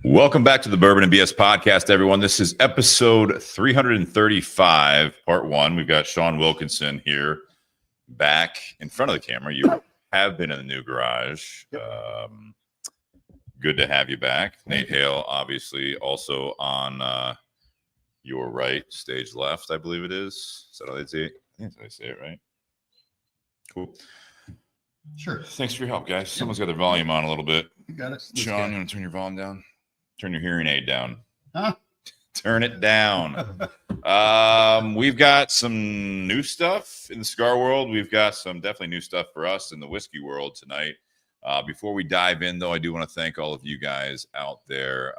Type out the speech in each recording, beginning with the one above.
Welcome back to the Bourbon and BS podcast, everyone. This is episode 335, part one. We've got Shawn Wilkinson here back in front of the camera. You have been in the new garage. Good to have you back. Nate Hale, obviously, also on your right, stage left, I believe it is. Is that how they say it? I think that's how they say it, right? Cool. Sure. Thanks for your help, guys. Someone's got their volume on a little bit. You got it. Shawn, you want to turn your volume down? Turn your hearing aid down. Huh? Turn it down. We've got some new stuff in the cigar world. We've got some definitely new stuff for us in the whiskey world tonight. Before we dive in, though, I do want to thank all of you guys out there.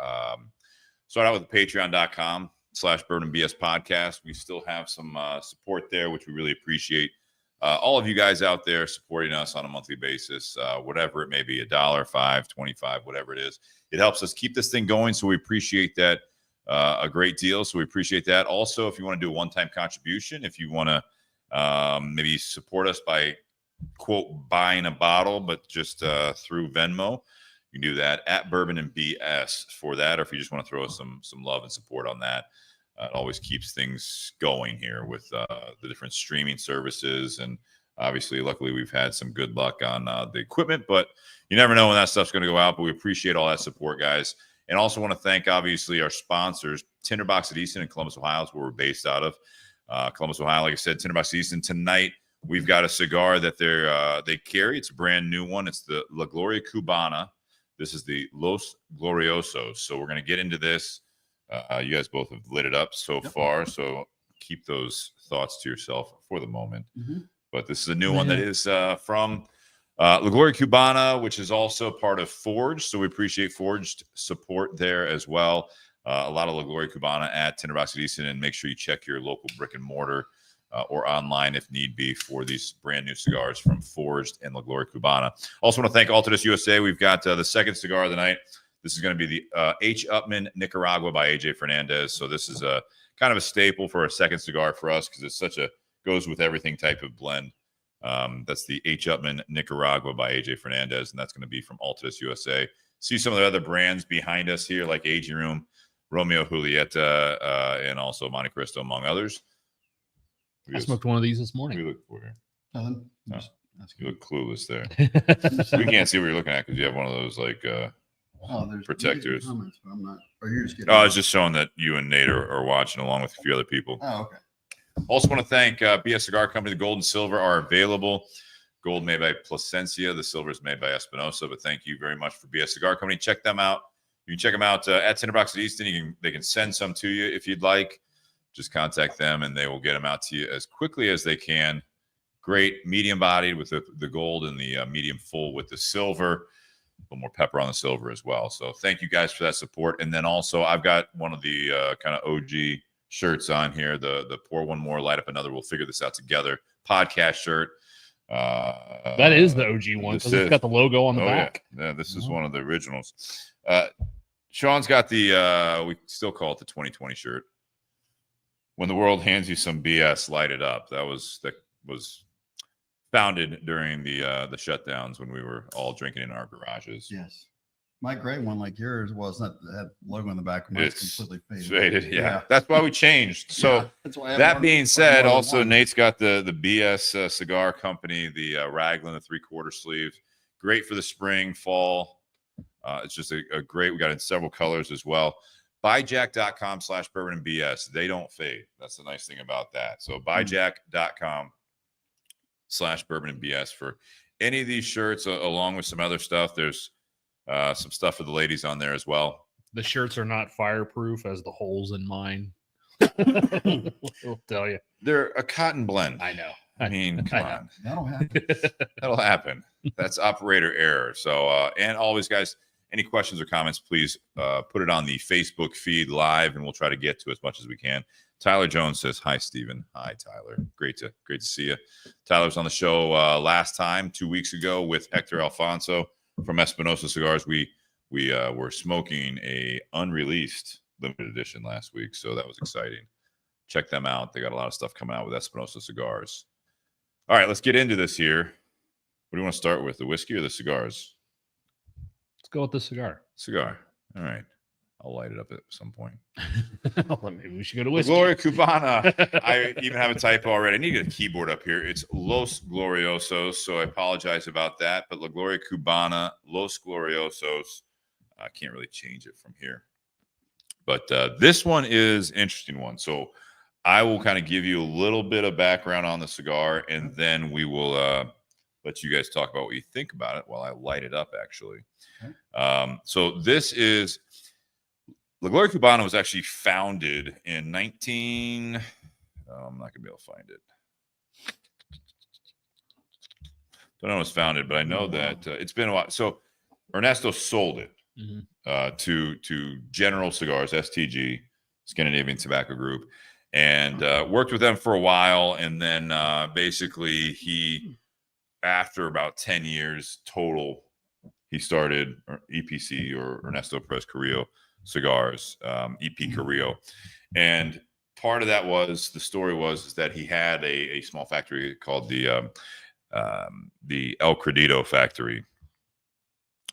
Start out with patreon.com/bourbonbs podcast. We still have some support there, which we really appreciate. All of you guys out there supporting us on a monthly basis, whatever it may be, $1, $5, $25, whatever it is. It helps us keep this thing going, so we appreciate that a great deal. So we appreciate that. Also, if you want to do a one-time contribution, if you want to maybe support us by, quote, buying a bottle, but just through Venmo, you can do that at Bourbon and BS for that. Or if you just want to throw us some love and support on that, it always keeps things going here with the different streaming services. And obviously, luckily, we've had some good luck on the equipment, but you never know when that stuff's going to go out. But we appreciate all that support, guys. And also want to thank, obviously, our sponsors, Tinder Box at Easton in Columbus, Ohio, is where we're based out of. Columbus, Ohio, like I said, Tinder Box at Easton. Tonight, we've got a cigar that they carry. It's a brand new one. It's the La Gloria Cubana. This is the Los Gloriosos. So we're going to get into this. You guys both have lit it up so far, so keep those thoughts to yourself for the moment. Mm-hmm. But this is a new one that is from La Gloria Cubana, which is also part of Forged, so we appreciate Forged support there as well. A lot of La Gloria Cubana at Tinder Box at Easton, and make sure you check your local brick and mortar or online if need be for these brand new cigars from Forged and La Gloria Cubana. Also want to thank Altadis USA. We've got the second cigar of the night. This is going to be the H. Upman Nicaragua by AJ Fernandez. So this is a kind of a staple for a second cigar for us because it's such a goes with everything type of blend. That's the H. Upman Nicaragua by AJ Fernandez, and that's going to be from Altadis USA. See some of the other brands behind us here, like AG Room, Romeo Julieta, and also Monte Cristo, among others. I smoked one of these this morning. What are you looking for here? Nothing. No. You look clueless there. We can't see what you're looking at because you have one of those like there's protectors. Comments, but I'm not. Or you're just getting. I was just showing that you and Nate are watching along with a few other people. Oh, okay. Also want to thank BS Cigar Company. The gold and silver are available. Gold made by Plasencia. The silver is made by Espinosa. But thank you very much for BS Cigar Company. Check them out. You can check them out at Tinder Box at Easton. They can send some to you if you'd like. Just contact them and they will get them out to you as quickly as they can. Great medium bodied with the gold and the medium full with the silver. A little more pepper on the silver as well. So thank you guys for that support. And then also I've got one of the kind of OG shirts on here. The Pour One More, Light Up Another. We'll figure this out together. Podcast shirt. That is the OG one because it's got the logo on the back. Yeah, this is one of the originals. Shawn's got the we still call it the 2020 shirt. When the world hands you some BS, light it up. That was founded during the shutdowns when we were all drinking in our garages. Yes. My gray one, like yours, was not that logo on the back. Mine's completely faded. Yeah. That's why we changed. So that being said, also Nate's got the BS Cigar Company, the Raglan, the 3/4 sleeve. Great for the spring, fall. It's just a great. We got it in several colors as well. Buyjack.com/bourbonandbs. They don't fade. That's the nice thing about that. So buyjack.com/bourbonandbs for any of these shirts, along with some other stuff. There's some stuff for the ladies on there as well. The shirts are not fireproof as the holes in mine. I'll tell you. They're a cotton blend. I know. I mean, come on. That'll happen. That'll happen. That's operator error. So, and always, guys, any questions or comments, please put it on the Facebook feed live, and we'll try to get to as much as we can. Tyler Jones says, "Hi, Steven." Hi, Tyler. Great to see you. Tyler was on the show last time, 2 weeks ago, with Hector Alfonso from Espinosa Cigars. We were smoking a unreleased limited edition last week, so that was exciting. Check them out. They got a lot of stuff coming out with Espinosa Cigars. All right, let's get into this here. What do you want to start with, the whiskey or the cigars? Let's go with the cigar. Cigar. All right. I'll light it up at some point. Maybe we should go to whiskey. Gloria Cubana. I even have a typo already. I need to get a keyboard up here. It's Los Gloriosos, so I apologize about that. But La Gloria Cubana, Los Gloriosos. I can't really change it from here. But this one is an interesting one. So I will kind of give you a little bit of background on the cigar, and then we will let you guys talk about what you think about it while I light it up, actually. Okay. So this is... La Gloria Cubana was actually founded in I'm not going to be able to find it. Don't know when it was founded, but I know that it's been a while. So Ernesto sold it to General Cigars, STG, Scandinavian Tobacco Group, and worked with them for a while. And then basically he, after about 10 years total, he started EPC, or Ernesto Perez Carillo Cigars, EP Carrillo. And part of that was, the story was that he had a small factory called the El Credito factory.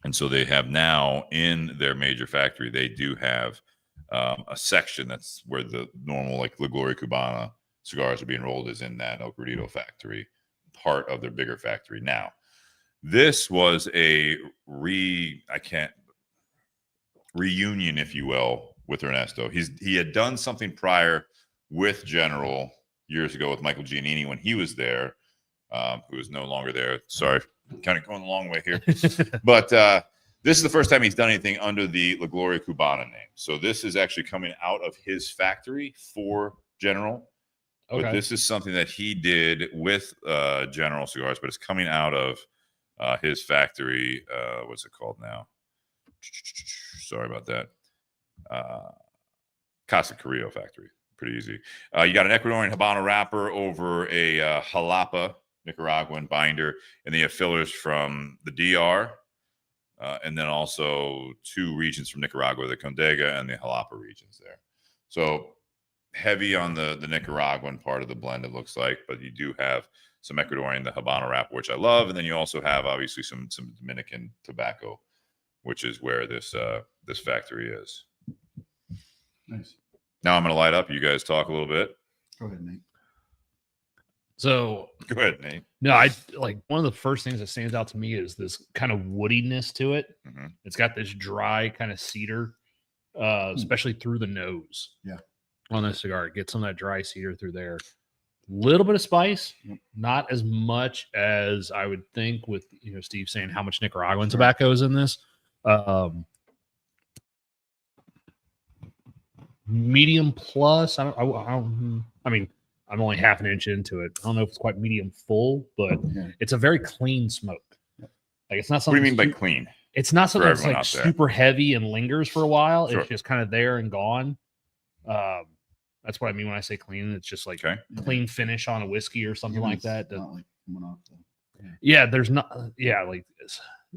And so they have now, in their major factory, they do have a section that's where the normal, like La Gloria Cubana cigars are being rolled, is in that El Credito factory, part of their bigger factory. Now, this was a reunion, if you will, with Ernesto. He had done something prior with General years ago with Michael Giannini when he was there, who is no longer there. Sorry, kind of going the long way here. But this is the first time he's done anything under the La Gloria Cubana name. So this is actually coming out of his factory for General. Okay. But this is something that he did with General Cigars, but it's coming out of his factory. What's it called now? Sorry about that. Casa Carrillo factory. Pretty easy. You got an Ecuadorian Habano wrapper over a Jalapa Nicaraguan binder, and then you have fillers from the DR, and then also 2 regions from Nicaragua, the Condega and the Jalapa regions there. So heavy on the Nicaraguan part of the blend, it looks like, but you do have some Ecuadorian, the Habano wrapper, which I love, and then you also have obviously some Dominican tobacco, which is where this this factory is. Nice. Now I'm going to light up. You guys talk a little bit. Go ahead, Nate. So go ahead, Nate. No, I like, one of the first things that stands out to me is this kind of woodiness to it. Mm-hmm. It's got this dry kind of cedar, especially through the nose. Yeah. On this cigar, get some of that dry cedar through there. Little bit of spice, not as much as I would think with, Steve saying how much Nicaraguan tobacco is in this. Medium plus. I mean, I'm only half an inch into it. I don't know if it's quite medium full, but it's a very clean smoke. Like, it's not something. What do you mean by clean? It's not something that's like super heavy and lingers for a while. Sure. It's just kind of there and gone. That's what I mean when I say clean. It's just like clean finish on a whiskey or something like that. Not like coming off there's not. Yeah, like,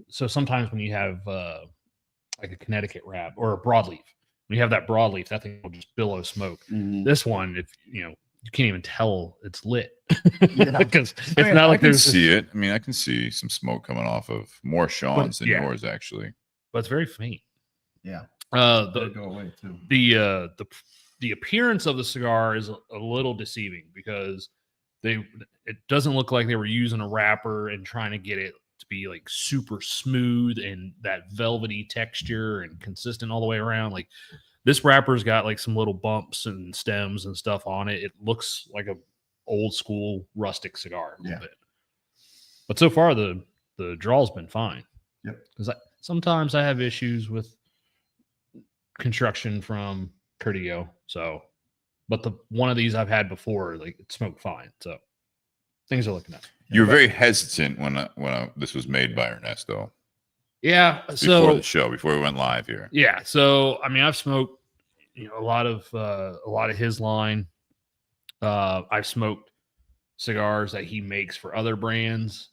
so sometimes when you have like a Connecticut wrap or a broadleaf, when you have that broadleaf, that thing will just billow smoke. Mm-hmm. This one, if you can't even tell it's lit because it's not like there's. See it. I mean, I can see some smoke coming off of more Shawn's than yours, actually. But it's very faint. Yeah. Go away too. The appearance of the cigar is a little deceiving because it doesn't look like they were using a wrapper and trying to get it to be like super smooth and that velvety texture and consistent all the way around. Like, this wrapper's got like some little bumps and stems and stuff on it. It looks like a old school rustic cigar a little bit. But so far the draw's been fine. Yep. Because sometimes I have issues with construction from Cardillo. So, but the one of these I've had before, like, it smoked fine. So things are looking up. You were very hesitant when this was made by Ernesto. Yeah. Before the show, before we went live here. Yeah. So, I mean, I've smoked, a lot of his line. I've smoked cigars that he makes for other brands.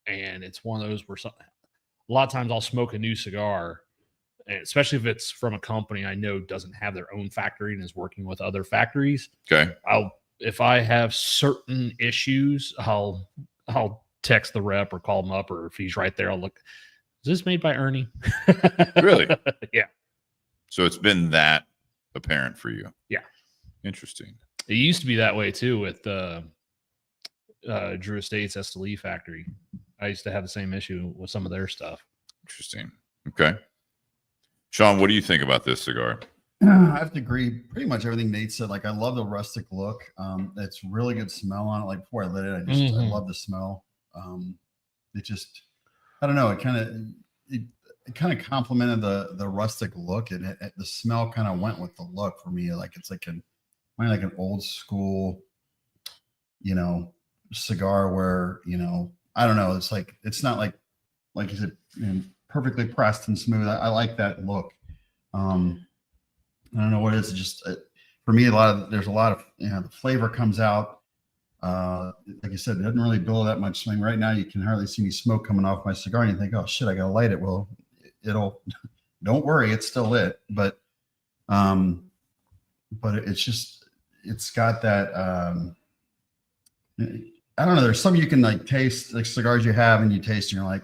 And it's one of those where a lot of times I'll smoke a new cigar, especially if it's from a company I know doesn't have their own factory and is working with other factories. Okay. If I have certain issues, I'll text the rep or call him up, or if he's right there, I'll look. Is this made by Ernie? Really? Yeah. So it's been that apparent for you. Yeah. Interesting. It used to be that way too with Drew Estates Esteli factory. I used to have the same issue with some of their stuff. Interesting. Okay. Shawn, what do you think about this cigar? I have to agree pretty much everything Nate said. Like, I love the rustic look. It's really good smell on it. Like, before I lit it, I love the smell. It just, I don't know. It kind of complemented the rustic look. The smell kind of went with the look for me. Like, it's like an old school, cigar where, I don't know. It's like, it's not like you said, perfectly pressed and smooth. I like that look. I don't know what it is. It's just for me, there's a lot of, the flavor comes out. Like I said, it doesn't really build that much swing. Right now, you can hardly see any smoke coming off my cigar, and you think, oh shit, I gotta light it. Well, don't worry, it's still lit. But it's just, it's got that, I don't know. There's some you can like taste, like cigars you have and you taste, and you're like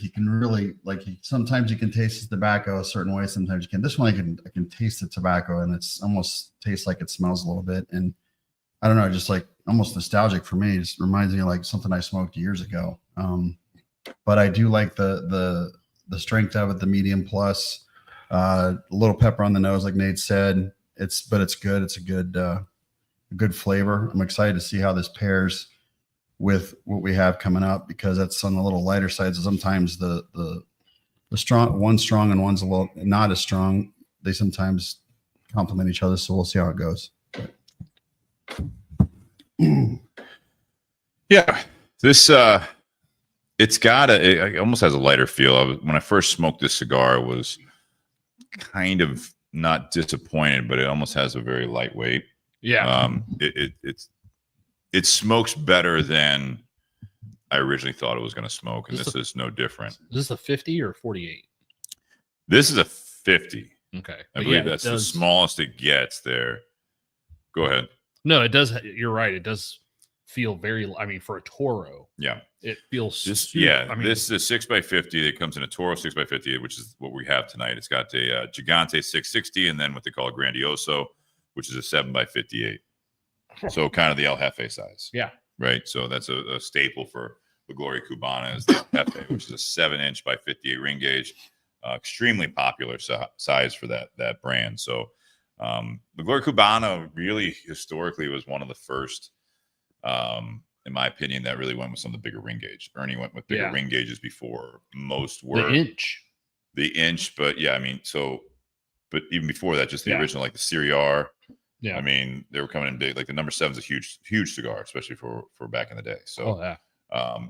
you can really sometimes you can taste the tobacco a certain way. Sometimes you can. This one I can taste the tobacco, and it's almost tastes like it smells a little bit. And I don't know, just like almost nostalgic for me. It just reminds me of like something I smoked years ago. But I do like the strength of it, the medium plus, a little pepper on the nose, like Nate said. It's good. It's a good flavor. I'm excited to see how this pairs with what we have coming up, because that's on the little lighter side. So sometimes the one's strong and one's a little not as strong. They sometimes complement each other. So we'll see how it goes. Yeah, this it almost has a lighter feel. When I first smoked this cigar, I was kind of not disappointed, but it almost has a very lightweight. Yeah. It smokes better than I originally thought it was going to smoke, and this is no different. Is this a 50 or 48? This is a 50. Okay. I believe that's the smallest it gets there. Go ahead. No, it does. You're right. It does feel very, for a Toro. Yeah. It feels this is a 6x50 that comes in a Toro 6x50, which is what we have tonight. It's got a Gigante 660 and then what they call a Grandioso, which is a 7x58. So kind of the El Jefe size. Yeah. Right. So that's a staple for the Gloria Cubana is the El Jefe, which is a 7-inch by 58 ring gauge. Extremely popular size for that brand. So the Gloria Cubana really historically was one of the first, in my opinion, that really went with some of the bigger ring gauge. Ernie went with bigger ring gauges before most were. The inch. But yeah, but even before that, just the original, like the Serie R. Yeah. They were coming in big. Like the number 7's a huge cigar, especially for back in the day. So I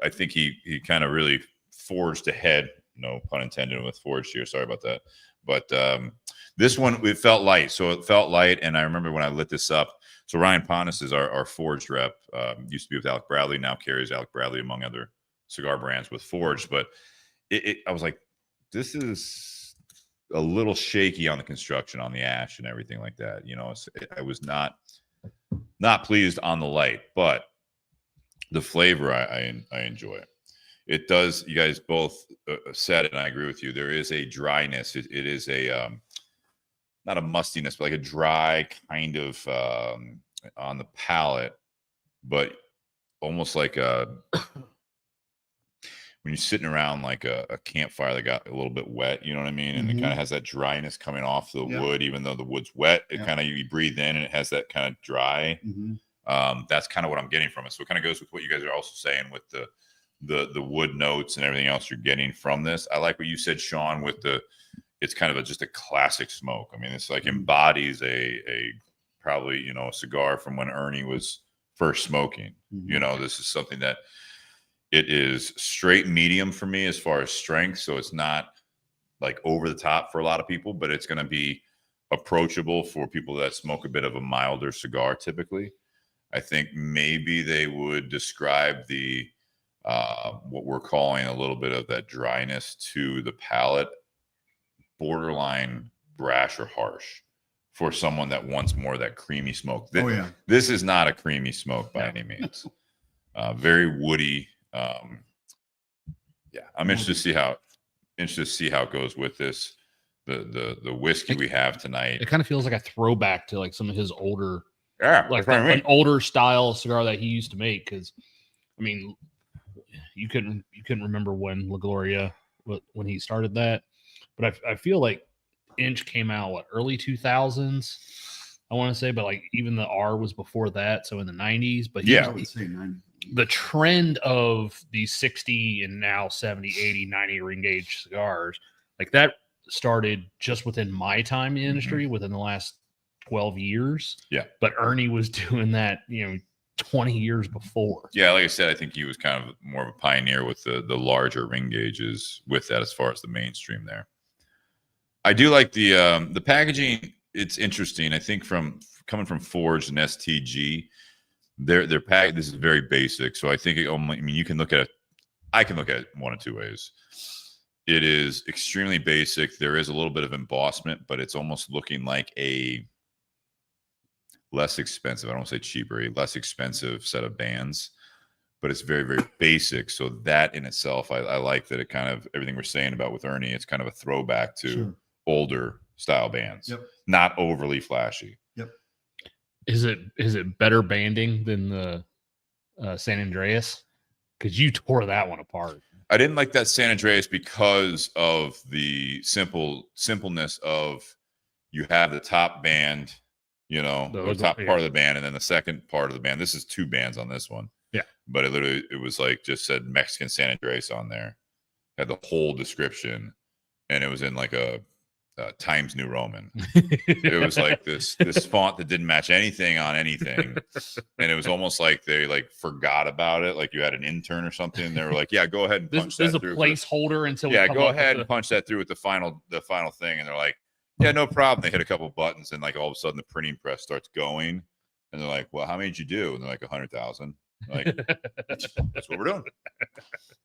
think he kind of really forged ahead, no pun intended with forged here. Sorry about that. But this one, it felt light. So it felt light. And I remember when I lit this up, so Ryan Pontus is our forged rep, used to be with Alec Bradley, now carries Alec Bradley among other cigar brands with forged. But I was like, this is a little shaky on the construction, on the ash and everything like that. I was not pleased on the light, but the flavor I enjoy. It does. You guys both said it, and I agree with you. There is a dryness. It is a not a mustiness, but like a dry kind of on the palate, but almost like when you're sitting around like a campfire that got a little bit wet, you know what I mean? And it kind of has that dryness coming off the wood, even though the wood's wet. It kind of, you breathe in and it has that kind of dry. That's kind of what I'm getting from it. So it kind of goes with what you guys are also saying with the wood notes and everything else you're getting from this. I like what you said, Shawn, with it's kind of just a classic smoke. It's like embodies a probably, a cigar from when Ernie was first smoking. This is something that it is straight medium for me as far as strength. So it's not like over the top for a lot of people, but it's going to be approachable for people that smoke a bit of a milder cigar typically. I think maybe they would describe the what we're calling a little bit of that dryness to the palate, borderline brash or harsh for someone that wants more of that creamy smoke. This is not a creamy smoke by any means. Very woody. Yeah, I'm interested to see how it goes with this. The whiskey we have tonight. It kind of feels like a throwback to like some of his older, Yeah, like that's what I mean. an older style cigar that he used to make. Because I mean, you couldn't remember when La Gloria when he started that, but I feel like Inch came out early 2000s. I want to say, but like even the R was before that, so in the 90s. But I would say 90. the trend of these 60 and now 70, 80, 90 ring gauge cigars, like that started just within my time in the industry within the last 12 years. Yeah. But Ernie was doing that, 20 years before. Yeah, like I said, I think he was kind of more of a pioneer with the larger ring gauges with that as far as the mainstream there. I do like the packaging. It's interesting. I think coming from Forged and STG, their pack. This is very basic. So I think you can look at it. I can look at it one of two ways. It is extremely basic. There is a little bit of embossment, but it's almost looking like a less expensive. I don't want to say cheaper, a less expensive set of bands, but it's very, very basic. So that in itself, I like that it kind of everything we're saying about with Ernie, it's kind of a throwback to older style bands, not overly flashy. Yep. Is it better banding than the San Andreas? Because you tore that one apart. I didn't like that San Andreas because of the simpleness of you have the top band, the top part of the band, and then the second part of the band. This is two bands on this one. Yeah. But it was like just said Mexican San Andreas on there. Had the whole description, and it was in like a Times New Roman. It was like this font that didn't match anything on anything, and it was almost like they like forgot about it. Like you had an intern or something, and they were like, "Yeah, go ahead and punch that through." This is a placeholder until go ahead and punch that through with the final thing, and they're like, "Yeah, no problem." They hit a couple buttons, and like all of a sudden the printing press starts going, and they're like, "Well, how many did you do?" And they're like 100,000. Like that's what we're doing.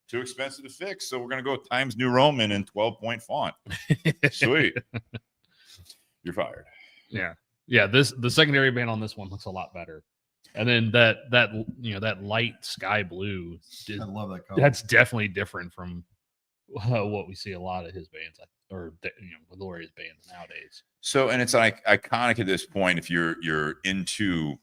Too expensive to fix, so we're gonna go Times New Roman in 12-point font. Sweet. You're fired. Yeah. The secondary band on this one looks a lot better, and then that light sky blue. I love that color. That's definitely different from what we see a lot of his bands, or Gloria's bands nowadays. So, and it's like iconic at this point if you're into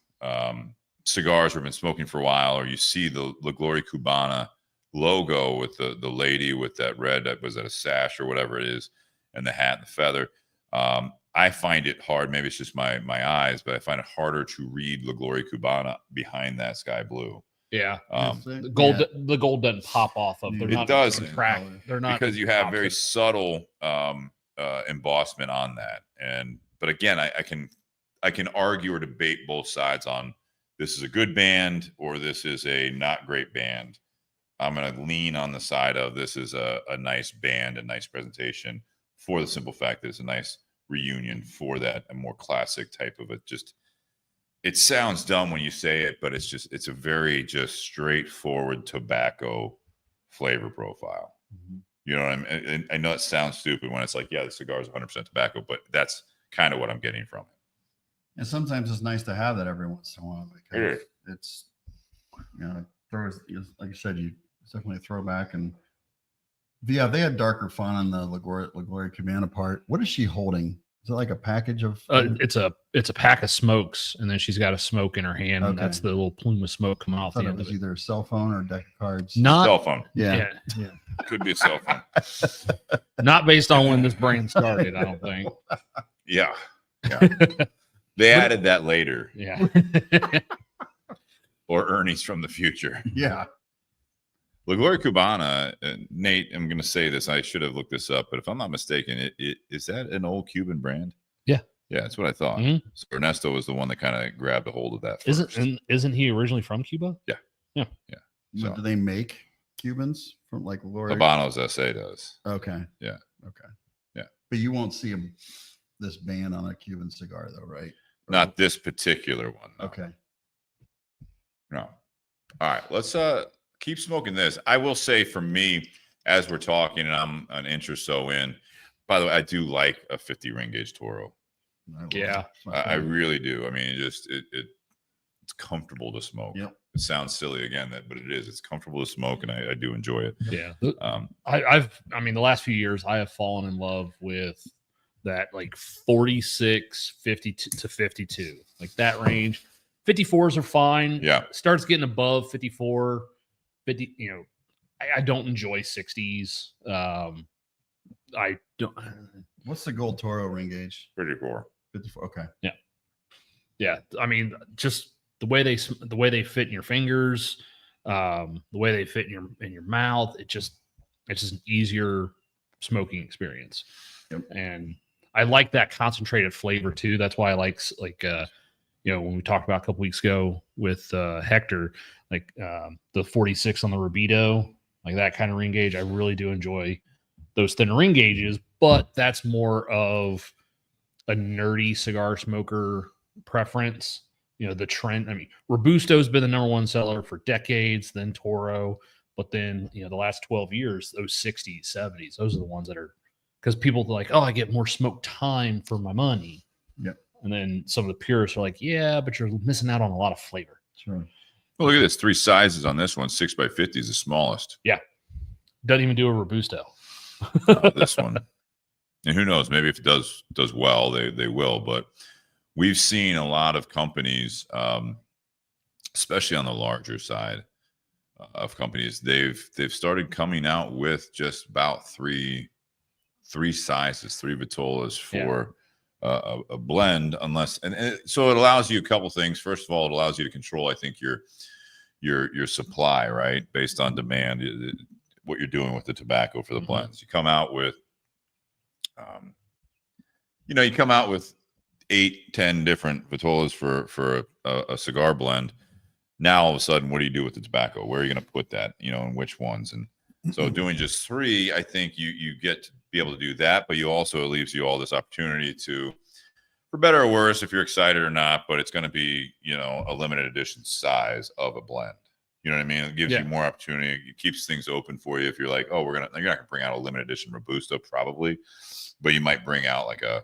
cigars or have been smoking for a while, or you see the Gloria Cubana logo with the lady with that red, was that a sash or whatever it is, and the hat and the feather. I find it hard, maybe it's just my eyes, but I find it harder to read La Gloria Cubana behind that sky blue. Yeah. The gold doesn't pop off of. It doesn't crack. They're not, because you have very subtle embossment on that. But again, I can argue or debate both sides on this is a good band or this is a not great band. I'm going to lean on the side of this is a nice band, a nice presentation, for the simple fact that it's a nice reunion for that, a more classic type of it. Just, it sounds dumb when you say it, but it's a very just straightforward tobacco flavor profile. Mm-hmm. You know what I mean? And I know it sounds stupid when it's like, yeah, the cigar is 100% tobacco, but that's kind of what I'm getting from it. And sometimes it's nice to have that every once in a while because it's, like you said, it's definitely a throwback. And yeah, they had darker font on the La Gloria Cubana part. What is she holding? Is it like a package of? It's a pack of smokes, and then she's got a smoke in her hand, and that's the little plume of smoke coming off the end of it. It was either a cell phone or a deck of cards. Not cell phone. Yeah. Could be a cell phone. Not based on when this brand started, I don't think. Yeah. They added that later. Yeah. Or Ernie's from the future. Yeah. La Gloria Cubana, Nate, I'm going to say this. I should have looked this up, but if I'm not mistaken, is that an old Cuban brand? Yeah. Yeah, that's what I thought. Mm-hmm. So Ernesto was the one that kind of grabbed a hold of that first. Isn't he originally from Cuba? Yeah. So, do they make Cubans from like Gloria? Habano's SA does. Okay. Yeah. Okay. Yeah. But you won't see this band on a Cuban cigar though, right? Not this particular one. No. Okay. No. All right. Let's keep smoking this. I will say for me, as we're talking, and I'm an inch or so in, by the way, I do like a 50 ring gauge Toro. Yeah. I really do. I mean, it's comfortable to smoke. Yep. It sounds silly again, but it is. It's comfortable to smoke, and I do enjoy it. Yeah. I mean, the last few years, I have fallen in love with that like 46, 52 to 52, like that range. 54s are fine. Yeah. Starts getting above 54, 50. You know, I don't enjoy 60s. I don't. What's the Gold Toro ring gauge? 34. 54. Okay. Yeah. I mean, just the way they fit in your fingers, the way they fit in your mouth. It's just an easier smoking experience. Yep. And I like that concentrated flavor too. That's why I like when we talked about a couple weeks ago with Hector, like the 46 on the Rubido, like that kind of ring gauge. I really do enjoy those thin ring gauges, but that's more of a nerdy cigar smoker preference. You know, the trend. I mean, Robusto's been the number one seller for decades, then Toro, but then, you know, the last 12 years, those 60s, 70s, those are the ones that are, because people are like, oh, I get more smoke time for my money. Yep. And then some of the purists are like, yeah, but you're missing out on a lot of flavor. Sure. Well, look at this. 3 sizes on this one. 6x50 is the smallest. Yeah. Doesn't even do a Robusto. This one. And who knows? Maybe if it does well, they will. But we've seen a lot of companies, especially on the larger side of companies, they've started coming out with just about three sizes, 3 vitolas for a blend, unless so it allows you a couple things. First of all, it allows you to control, I think, your supply, right, based on demand, what you're doing with the tobacco for the blends. You come out with you come out with 8-10 different vitolas for a cigar blend. Now all of a sudden, what do you do with the tobacco? Where are you going to put that, and which ones? And so doing just 3, I think you get to be able to do that, but it leaves you all this opportunity to, for better or worse, if you're excited or not, but it's going to be, a limited edition size of a blend. You know what I mean? It gives you more opportunity. It keeps things open for you. If you're like, oh, you're not going to bring out a limited edition Robusto probably, but you might bring out like a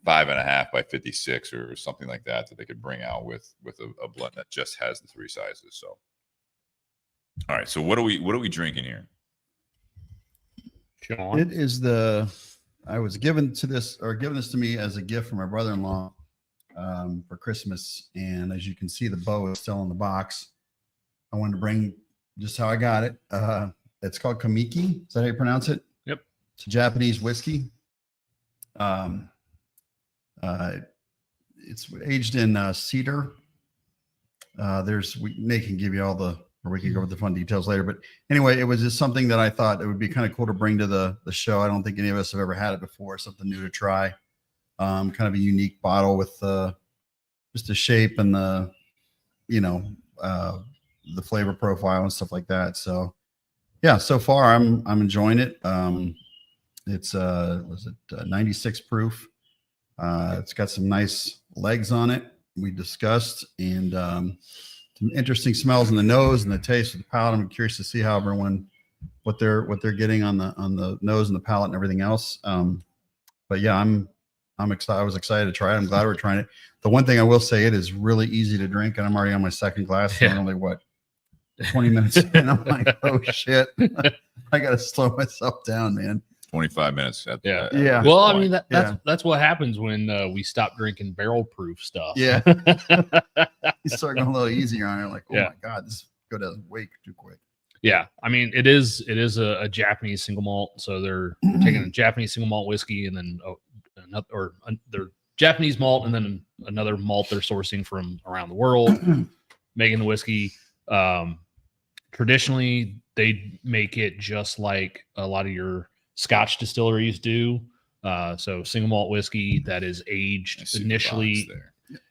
5.5 by 56 or something like that they could bring out with a blend that just has the 3 sizes. So, all right. So what are we drinking here? Shawn? It is I was given this to me as a gift from my brother-in-law for Christmas. And as you can see, the bow is still in the box. I wanted to bring just how I got it. It's called Kamiki. Is that how you pronounce it? Yep. It's a Japanese whiskey. It's aged in cedar. They can give you we can go over the fun details later. But anyway, it was just something that I thought it would be kind of cool to bring to the show. I don't think any of us have ever had it before. Something new to try. Kind of a unique bottle with just the shape and the flavor profile and stuff like that. So yeah, so far I'm enjoying it. It's 96 proof. It's got some nice legs on it. We discussed, and some interesting smells in the nose and the taste of the palate. I'm curious to see how everyone what they're getting on the nose and the palate and everything else. But yeah, I'm excited. I was excited to try it. I'm glad we're trying it. The one thing I will say, it is really easy to drink, and I'm already on my second glass. Yeah. I'm only 20 minutes in. I'm like, oh shit, I gotta slow myself down, man. 25 minutes. Yeah. Well, I mean, that's what happens when we stop drinking barrel proof stuff. Yeah. You start going a little easier on it. Like, oh my God, this go down way too quick. Yeah. I mean, it is a Japanese single malt. So they're taking a Japanese single malt whiskey and then they're Japanese malt and then another malt they're sourcing from around the world, making the whiskey. Traditionally, they make it just like a lot of your Scotch distilleries do. So single malt whiskey that is aged initially.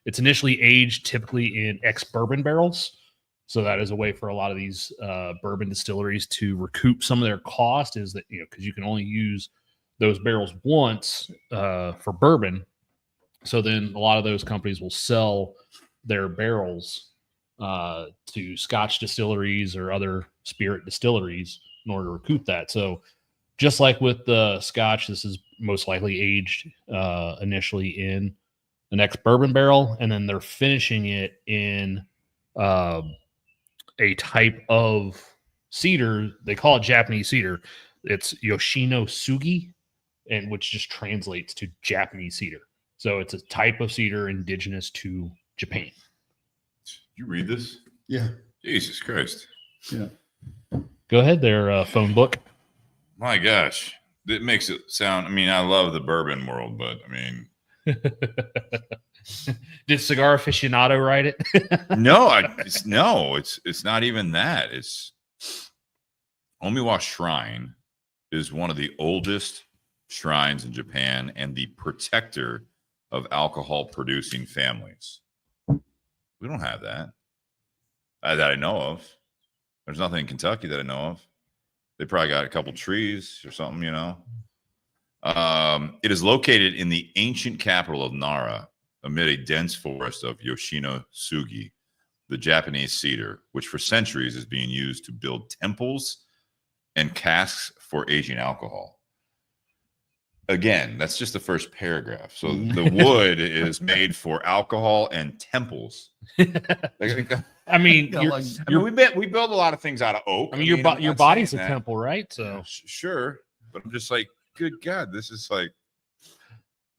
It's initially aged typically in ex-bourbon barrels. So that is a way for a lot of these bourbon distilleries to recoup some of their cost, is that, because you can only use those barrels once for bourbon. So then a lot of those companies will sell their barrels to Scotch distilleries or other spirit distilleries in order to recoup that. So just like with the Scotch, this is most likely aged initially in the next bourbon barrel, and then they're finishing it in a type of cedar. They call it Japanese cedar. It's Yoshino Sugi, and which just translates to Japanese cedar. So it's a type of cedar indigenous to Japan. You read this? Yeah. Jesus Christ. Yeah. Go ahead there, phone book. My gosh. It makes it sound, I mean, I love the bourbon world, but I mean. Did Cigar Aficionado write it? No, it's not even that. It's Omiwa Shrine is one of the oldest shrines in Japan and the protector of alcohol producing families. We don't have that. That I know of. There's nothing in Kentucky that I know of. They probably got a couple trees or something, you know. It is located in the ancient capital of Nara, amid a dense forest of Yoshino Sugi, the Japanese cedar, which for centuries is being used to build temples and casks for aging alcohol. Again, that's just the first paragraph. So the wood is made for alcohol and temples. I mean, we build a lot of things out of oak. I mean, your body's a temple, right? So yeah, sure, but I'm just like, good God, this is like,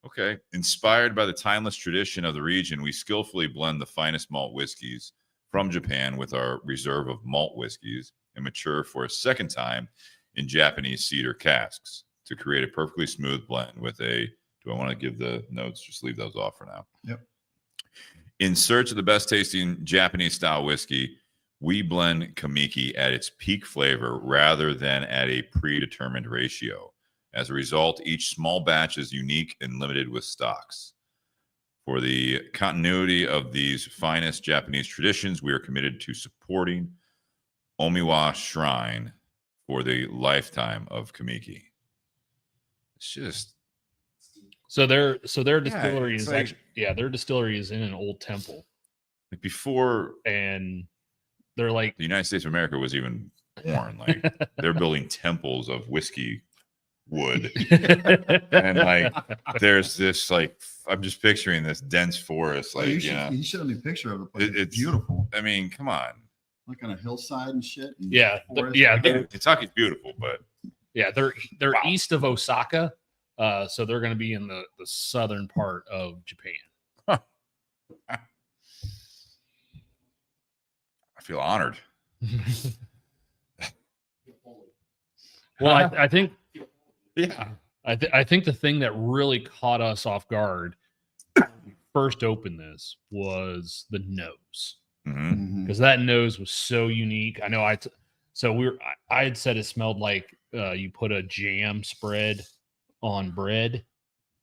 okay. Inspired by the timeless tradition of the region, we skillfully blend the finest malt whiskeys from Japan with our reserve of malt whiskeys and mature for a second time in Japanese cedar casks to create a perfectly smooth blend with a, do I want to give the notes? Just leave those off for now. Yep. In search of the best tasting Japanese style whiskey, we blend Kamiki at its peak flavor rather than at a predetermined ratio. As a result, each small batch is unique and limited with stocks. For the continuity of these finest Japanese traditions, we are committed to supporting Omiwa Shrine for the lifetime of Kamiki. It's just so their distillery is like, actually their distillery is in an old temple. Like before, and they're like the United States of America was even born. Like they're building temples of whiskey wood, and like there's this like I'm just picturing this dense forest. Like you showed me a picture of the place. It's beautiful. I mean, come on, like on a hillside and shit. And Kentucky's beautiful, but they're east of Osaka, so they're going to be in the southern part of Japan. Huh. I feel honored. Well, I think I think the thing that really caught us off guard when we first opened this was the nose, because that nose was so unique. I know I had said it smelled like you put a jam spread on bread.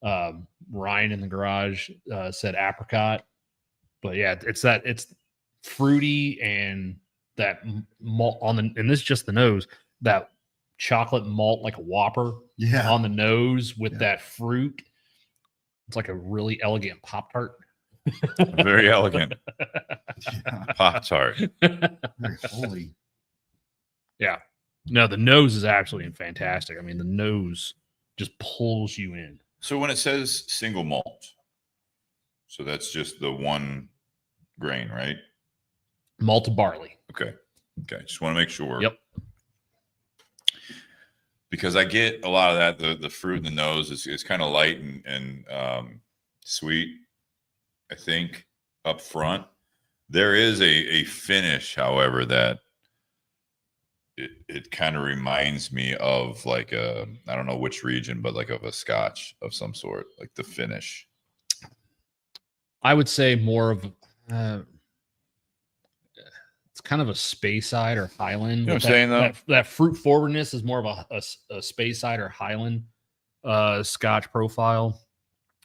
Ryan in the garage said apricot, but yeah, it's fruity and that malt and this is just the nose, that chocolate malt like a Whopper on the nose with that fruit. It's like a really elegant Pop-Tart. Very elegant Pop-Tart. Very holy. Yeah. No, the nose is actually fantastic. I mean, the nose just pulls you in. So when it says single malt, so that's just the one grain, right? Malted barley. Okay. Just want to make sure. Yep. Because I get a lot of that. The fruit in the nose is kind of light and sweet, I think, up front. There is a finish, however, that it kind of reminds me of like I don't know which region, but like of a Scotch of some sort, like the finish. I would say more of it's kind of a Speyside or Highland. You know what I'm saying, though? That fruit forwardness is more of a Speyside or Highland Scotch profile.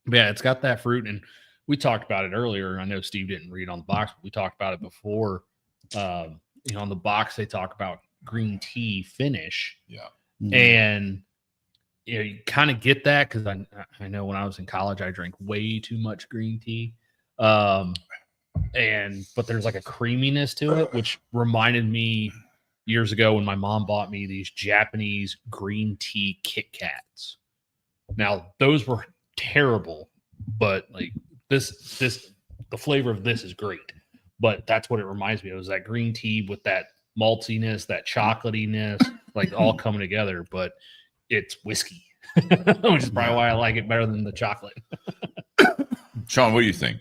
But yeah, it's got that fruit, and we talked about it earlier. I know Steve didn't read on the box, but we talked about it before. On the box they talk about green tea finish. Yeah. And you kind of get that because I know when I was in college I drank way too much green tea. But there's like a creaminess to it, which reminded me years ago when my mom bought me these Japanese green tea Kit Kats. Now those were terrible, but like the flavor of this is great, but that's what it reminds me of, is that green tea with that maltiness, that chocolatiness, like all coming together. But it's whiskey, which is probably why I like it better than the chocolate. Shawn, what do you think?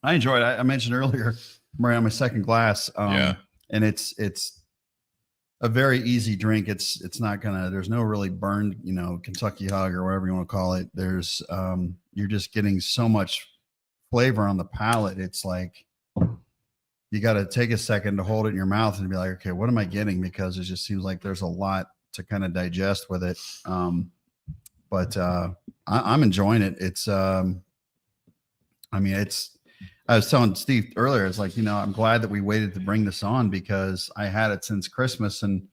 I enjoyed it. I mentioned earlier, I'm on my second glass. Yeah. And it's a very easy drink. It's not gonna, there's no really burned, Kentucky hug or whatever you want to call it. There's, you're just getting so much flavor on the palate. It's like, you got to take a second to hold it in your mouth and be like, okay, what am I getting? Because it just seems like there's a lot to kind of digest with it. But I'm enjoying it. It's, I was telling Steve earlier, it's like, I'm glad that we waited to bring this on, because I had it since Christmas, and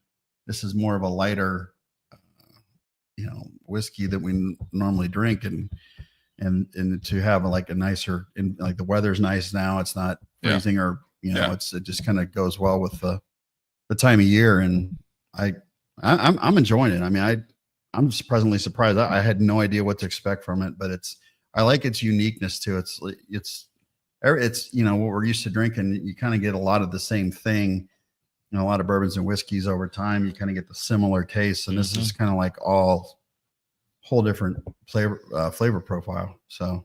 this is more of a lighter, whiskey that we normally drink, and to have like a nicer, and like the weather's nice now, it's not freezing or, it just kind of goes well with the time of year. And I'm enjoying it. I mean, I'm just pleasantly surprised. I had no idea what to expect from it, but I like its uniqueness too. It's what we're used to drinking. You kind of get a lot of the same thing, a lot of bourbons and whiskeys over time. You kind of get the similar tastes, and this is kind of like all whole different flavor profile. So,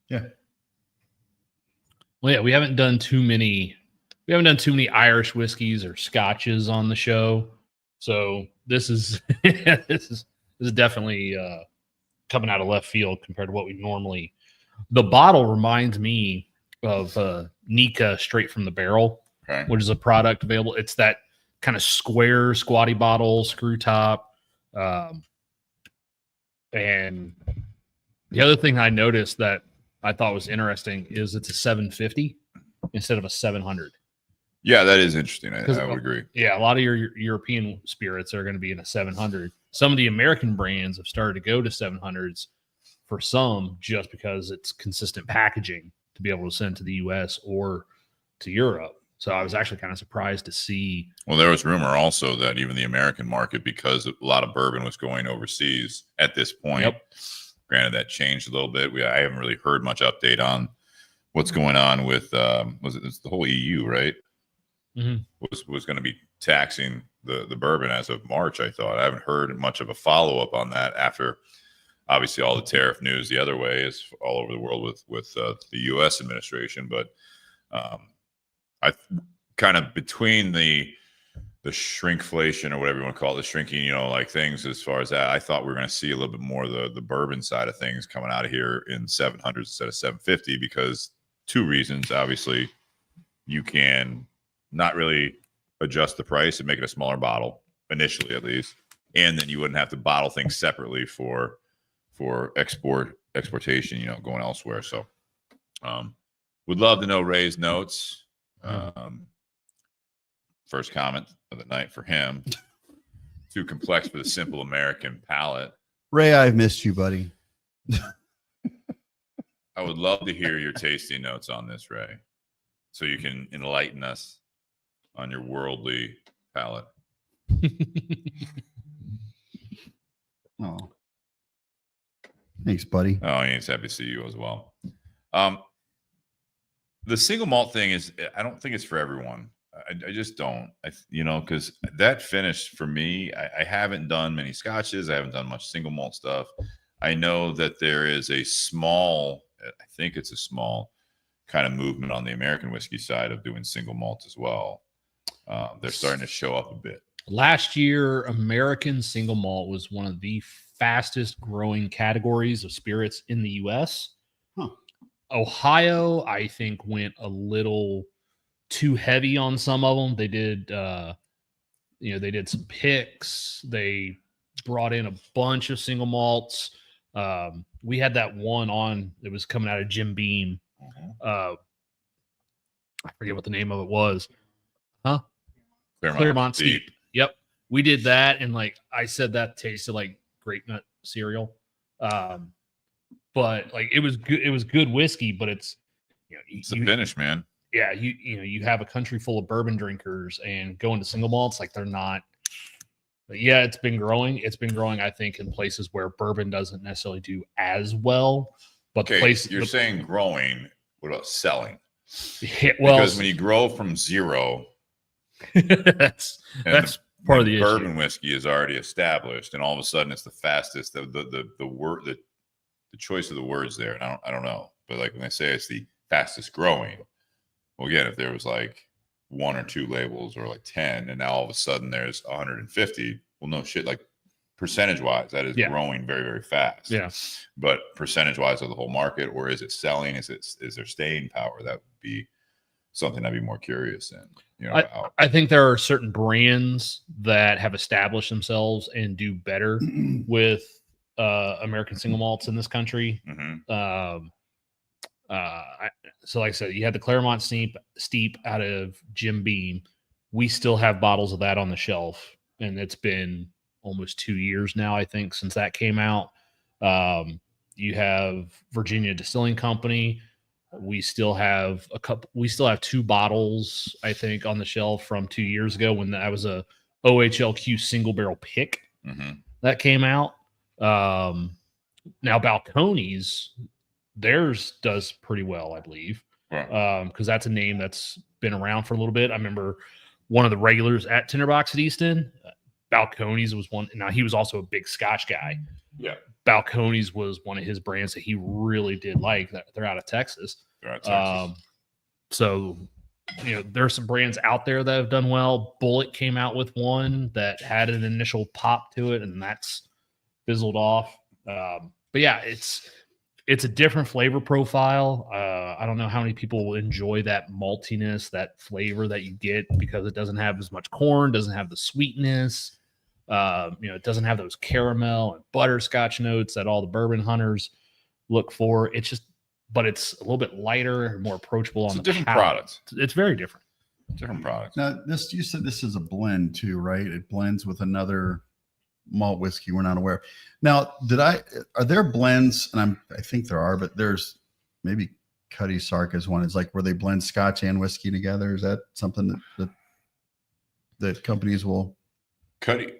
yeah. Well, yeah, we haven't done too many Irish whiskeys or scotches on the show, so this is this is definitely coming out of left field compared to what we normally. The bottle reminds me of Nika Straight from the Barrel, which is a product available. It's that kind of square, squatty bottle, screw top. And the other thing I noticed that I thought was interesting is it's a 750 instead of a 700. Yeah, that is interesting. I would agree. Yeah, a lot of your European spirits are going to be in a 700. Some of the American brands have started to go to 700s for some, just because it's consistent packaging to be able to send to the US or to Europe. So I was actually kind of surprised to see. Well, there was rumor also that even the American market, because a lot of bourbon was going overseas at this point. Granted, that changed a little bit. I haven't really heard much update on what's going on with it's the whole EU, right? Was going to be taxing the bourbon as of March. I thought I haven't heard much of a follow up on that after. Obviously, all the tariff news the other way is all over the world with the U.S. administration. But I kind of between the shrinkflation or whatever you want to call it, the shrinking, like things as far as that, I thought we were going to see a little bit more of the bourbon side of things coming out of here in 700s instead of 750, because two reasons. Obviously, you can not really adjust the price and make it a smaller bottle initially, at least, and then you wouldn't have to bottle things separately for exportation, going elsewhere. So would love to know Ray's notes. First comment of the night for him. Too complex for the simple American palate. Ray, I've missed you, buddy. I would love to hear your tasting notes on this, Ray, so you can enlighten us on your worldly palate. Oh. Thanks, buddy. Oh, he's happy to see you as well. The single malt thing is, I don't think it's for everyone. I just don't. Because that finish for me, I haven't done many scotches. I haven't done much single malt stuff. I know that there is I think it's a small kind of movement on the American whiskey side of doing single malt as well. They're starting to show up a bit. Last year, American single malt was one of the fastest growing categories of spirits in the U.S. Ohio, I think, went a little too heavy on some of them. They did, they did some picks. They brought in a bunch of single malts. We had that one on that was coming out of Jim Beam. I forget what the name of it was. Claremont Steep. Yep. We did that, and I said that tasted like grape nut cereal. But it was good. It was good whiskey, but it's it's the finish, man. Yeah, you have a country full of bourbon drinkers, and going to single malts they're not. But yeah, it's been growing. It's been growing, I think, in places where bourbon doesn't necessarily do as well. But the Okay, place you're saying growing. What about selling? yeah, well, Because when you grow from zero, that's and part of the bourbon issue. whiskey is already established, and all of a sudden it's the fastest. The word the choice of the words there, and I don't know, but like when they say it's the fastest growing, well, again, if there was like 1 or 2 labels or like 10, and now all of a sudden there's 150, well, no shit, like percentage wise, that is Yeah. growing very, very fast. Yeah. But percentage wise of the whole market, or is it selling? Is there staying power? That would be something I'd be more curious in. You know, about. I think there are certain brands that have established themselves and do better with American single malts in this country. Mhm. So like I said, you had the Claremont Steep out of Jim Beam. We still have bottles of that on the shelf, and it's been almost 2 years now, I think, since that came out. You have Virginia Distilling Company. We still have a couple. We still have 2 bottles, I think, on the shelf from 2 years ago when that was a OHLQ single barrel pick Mhm. that came out. Now Balcones, theirs does pretty well, I believe, Right. because that's a name that's been around for a little bit. I remember one of the regulars at Tinder Box at Easton, Balcones was one. Now he was also a big Scotch guy. Yeah. Balcones was one of his brands that he really did like. They're out of Texas. They're out of Texas. So, you know, there's some brands out there that have done well. Bullet came out with one that had an initial pop to it, and that's fizzled off. But yeah, it's a different flavor profile. I don't know how many people will enjoy that maltiness, that flavor that you get because it doesn't have as much corn, doesn't have the sweetness. It doesn't have those caramel and butterscotch notes that all the bourbon hunters look for. It's just, but it's a little bit lighter and more approachable It's on a the different palate. product. It's very different. Different product. Now, you said this is a blend too, right? It blends with another malt whiskey we're not aware of. Now, are there blends? And I think there are, but there's maybe Cuddy Sark is one. It's like where they blend Scotch and whiskey together. Is that something that companies will? Cuddy,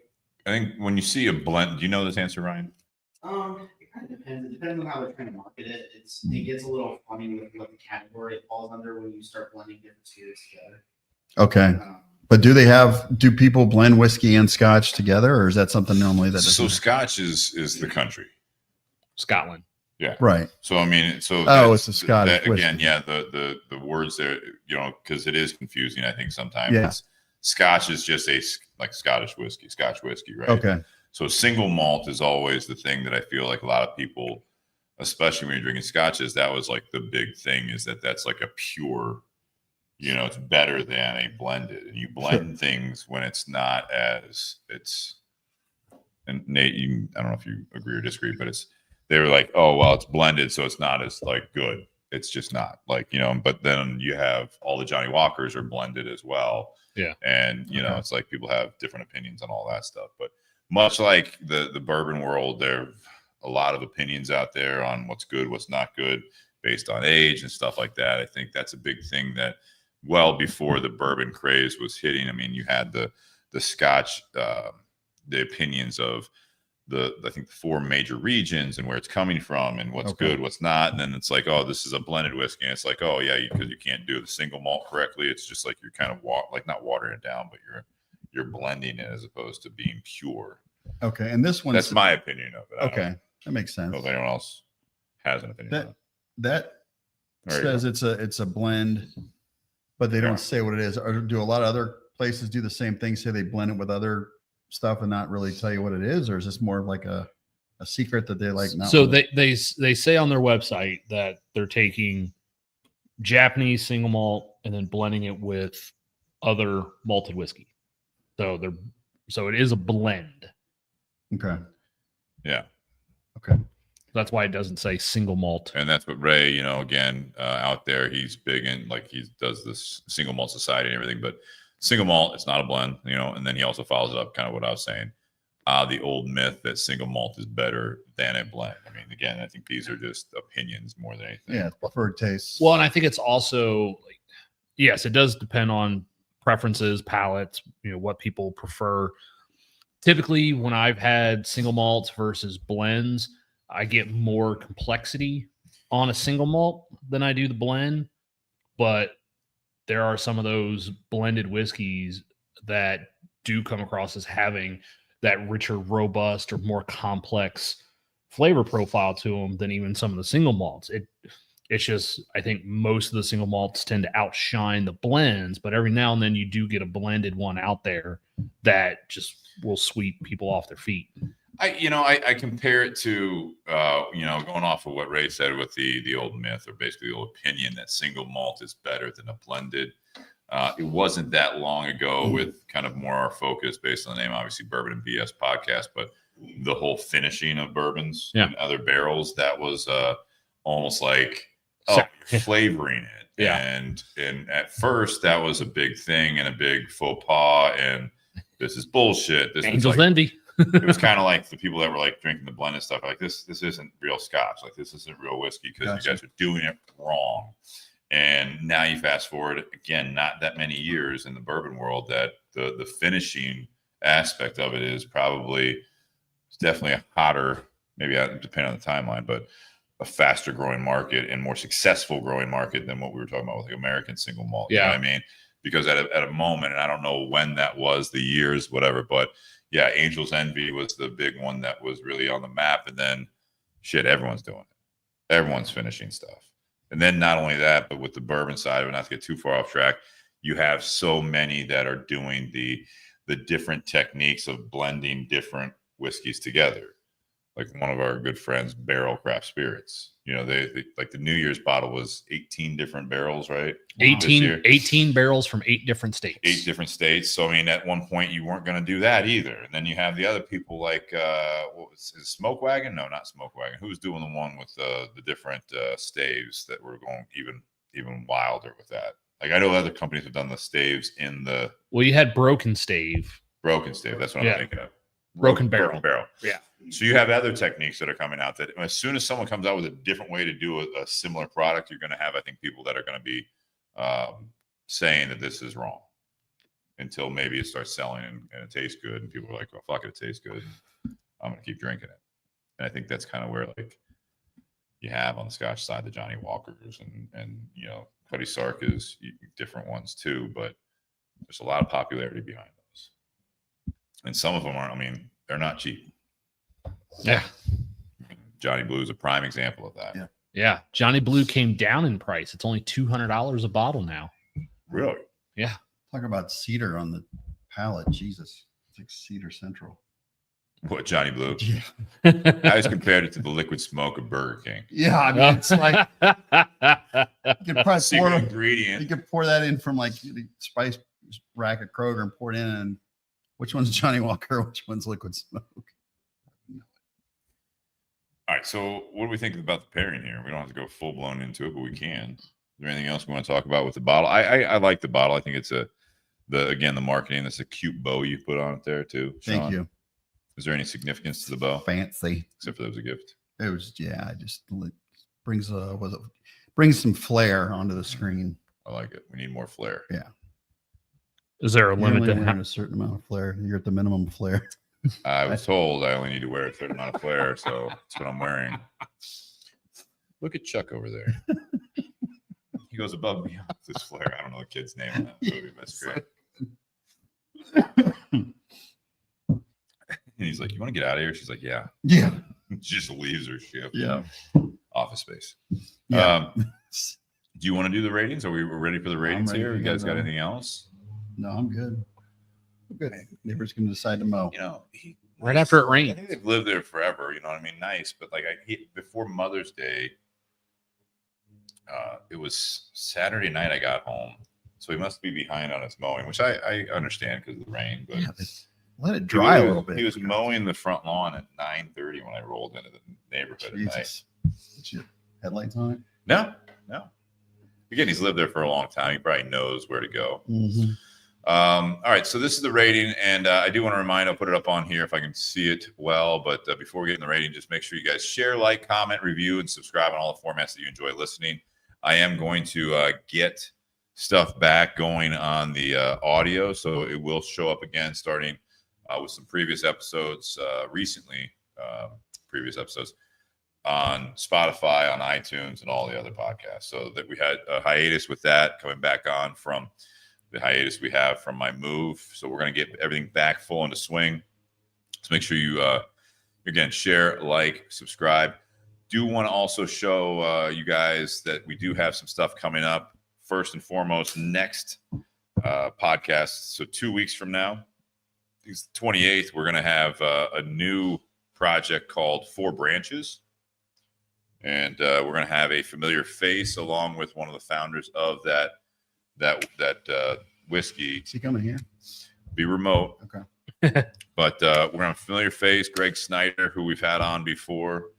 I think when you see a blend, do you know this answer, Ryan? It kind of depends. It depends on how they're trying to market it. It gets a little funny with what the category it falls under when you start blending different spirits together. Okay. But do people blend whiskey and Scotch together, or is that something normally that doesn't? So Scotch is the country. Scotland. Yeah. Right. So I mean, it's a Scottish whiskey. again. Yeah, the words there, because it is confusing. I think sometimes. Yeah. Scotch is just like Scotch whiskey, right? Okay. So single malt is always the thing that I feel like a lot of people, especially when you're drinking scotches, that was like the big thing is that's like a pure, it's better than a blended. And you blend things when it's not as and Nate, I don't know if you agree or disagree, but they were like, oh, well, it's blended, so it's not as like good. It's just not like, but then you have all the Johnny Walkers are blended as well. Yeah. And, it's like people have different opinions on all that stuff. But much like the bourbon world, there are a lot of opinions out there on what's good, what's not good based on age and stuff like that. I think that's a big thing that well before the bourbon craze was hitting. I mean, you had the Scotch, the opinions of I think the 4 major regions and where it's coming from and what's good, what's not. And then it's like, oh, this is a blended whiskey. And it's like, oh yeah, because you can't do the single malt correctly. It's just like you're kind of not watering it down, but you're blending it as opposed to being pure. Okay. And this one, that's my opinion of it. Okay. That makes sense. I don't know if anyone else has an opinion on it. That says it's a blend, but they don't say what it is. Or do a lot of other places do the same thing? Say they blend it with other stuff and not really tell you what it is, or is this more of like a secret that they like? So they say on their website that they're taking Japanese single malt and then blending it with other malted whiskey. So it is a blend. Okay. Yeah. Okay. That's why it doesn't say single malt. And that's what Ray, again, out there, he's big in, like, he does this single malt society and everything, but single malt, it's not a blend, and then he also follows it up kind of what I was saying. The old myth that single malt is better than a blend. I mean, again, I think these are just opinions more than anything. Yeah, preferred tastes. Well, and I think it's also like, yes, it does depend on preferences, palates, what people prefer. Typically, when I've had single malts versus blends, I get more complexity on a single malt than I do the blend, but there are some of those blended whiskeys that do come across as having that richer, robust, or more complex flavor profile to them than even some of the single malts. It's just, I think most of the single malts tend to outshine the blends, but every now and then you do get a blended one out there that just will sweep people off their feet. I compare it to, going off of what Ray said with the old myth, or basically the old opinion that single malt is better than a blended. It wasn't that long ago with kind of more our focus based on the name, obviously Bourbon and BS podcast, but the whole finishing of bourbons in other barrels, that was almost like, you're flavoring it. Yeah. And at first that was a big thing and a big faux pas. And this is bullshit. This Angel's like, envy. it was kind of like the people that were like drinking the blended stuff. Like this isn't real scotch. Like this isn't real whiskey because you guys are doing it wrong. And now you fast forward again, not that many years in the bourbon world, that the finishing aspect of it is probably definitely a hotter, maybe depending on the timeline, but a faster growing market and more successful growing market than what we were talking about with the American single malt. Yeah. You know what I mean? Because at a moment, and I don't know when that was, the years, whatever, but yeah, Angel's Envy was the big one that was really on the map. And then shit, everyone's doing it. Everyone's finishing stuff. And then not only that, but with the bourbon side of it, not to get too far off track, you have so many that are doing the different techniques of blending different whiskeys together. Like one of our good friends, Barrel Craft Spirits. You know, they like the New Year's bottle was 18 different barrels, right? 18 barrels from 8 different states. 8 different states. So I mean, at one point you weren't going to do that either. And then you have the other people like what was it, Smoke Wagon? No, not Smoke Wagon. Who was doing the one with the different staves that were going even wilder with that? Like I know other companies have done the staves in the. Well, you had Broken Stave. Broken Stave. That's what I'm thinking of. Broken Barrel. Yeah. So you have other techniques that are coming out that as soon as someone comes out with a different way to do a similar product, you're going to have, I think, people that are going to be saying that this is wrong until maybe it starts selling and it tastes good. And people are like, well, fuck it tastes good. I'm going to keep drinking it. And I think that's kind of where like you have on the Scotch side, the Johnny Walkers and Cuddy Sark is different ones too, but there's a lot of popularity behind those. And some of them aren't, I mean, they're not cheap. Yeah. Johnny Blue is a prime example of that. Yeah. Johnny Blue came down in price. It's only $200 a bottle now. Really? Yeah. Talk about cedar on the palate. Jesus. It's like Cedar Central. What, Johnny Blue? Yeah. I always compared it to the liquid smoke of Burger King. Yeah. I mean, it's like you could probably Secret ingredient. you could pour that in from like the spice rack at Kroger and pour it in. And which one's Johnny Walker? Which one's liquid smoke? All right, so what do we think about the pairing here? We don't have to go full blown into it, but we can. Is there anything else we want to talk about with the bottle? I like the bottle. I think it's the marketing. That's a cute bow you put on it there too. Shawn. Thank you. Is there any significance to the bow? Fancy. Except for that was a gift. It was just brings brings some flair onto the screen. I like it. We need more flair. Yeah. Is there a You're limit only to wearing a certain amount of flair. You're at the minimum flair. I was told I only need to wear a certain amount of flair, so that's what I'm wearing. Look at Chuck over there. He goes above and beyond this flair. I don't know the kid's name in that movie, but it's great. And he's like, "You want to get out of here?" She's like, "Yeah." Yeah. She just leaves her shift. Yeah. Office Space. Yeah. Do you want to do the ratings? Are we ready for the ratings ready here? to You go guys got now. anything else? No, I'm good. I'm good. Neighbor's gonna decide to mow. right after it I rains? think they've lived there forever. You know what I mean? Nice, but like before Mother's Day, it was Saturday night. I got home, so he must be behind on his mowing, which I understand because of the rain. But Yeah, let it dry a little bit. He was mowing the front lawn at 9:30 when I rolled into the neighborhood at night. Jesus. Did you have headlights on it? No. Again, he's lived there for a long time. He probably knows where to go. Mm-hmm. All right, so this is the rating, and I do want to remind, I'll put it up on here if I can see it well, but before we get in the rating, just make sure you guys share, like, comment, review, and subscribe on all the formats that you enjoy listening. I am going to get stuff back going on the audio, so it will show up again starting with some previous episodes, previous episodes. on Spotify, on iTunes, and all the other podcasts. So that we had a hiatus with that, coming back on from the hiatus we have from my move. So we're going to get everything back full into swing. So make sure you, again, share, like, subscribe. Do want to also show you guys that we do have some stuff coming up. First and foremost, next podcast. So 2 weeks from now, it's the 28th, we're going to have a new project called Four Branches. And we're going to have a familiar face along with one of the founders of that whiskey. Is he coming here? Be remote. Okay. But we're going to have a familiar face, Greg Snyder, who we've had on before.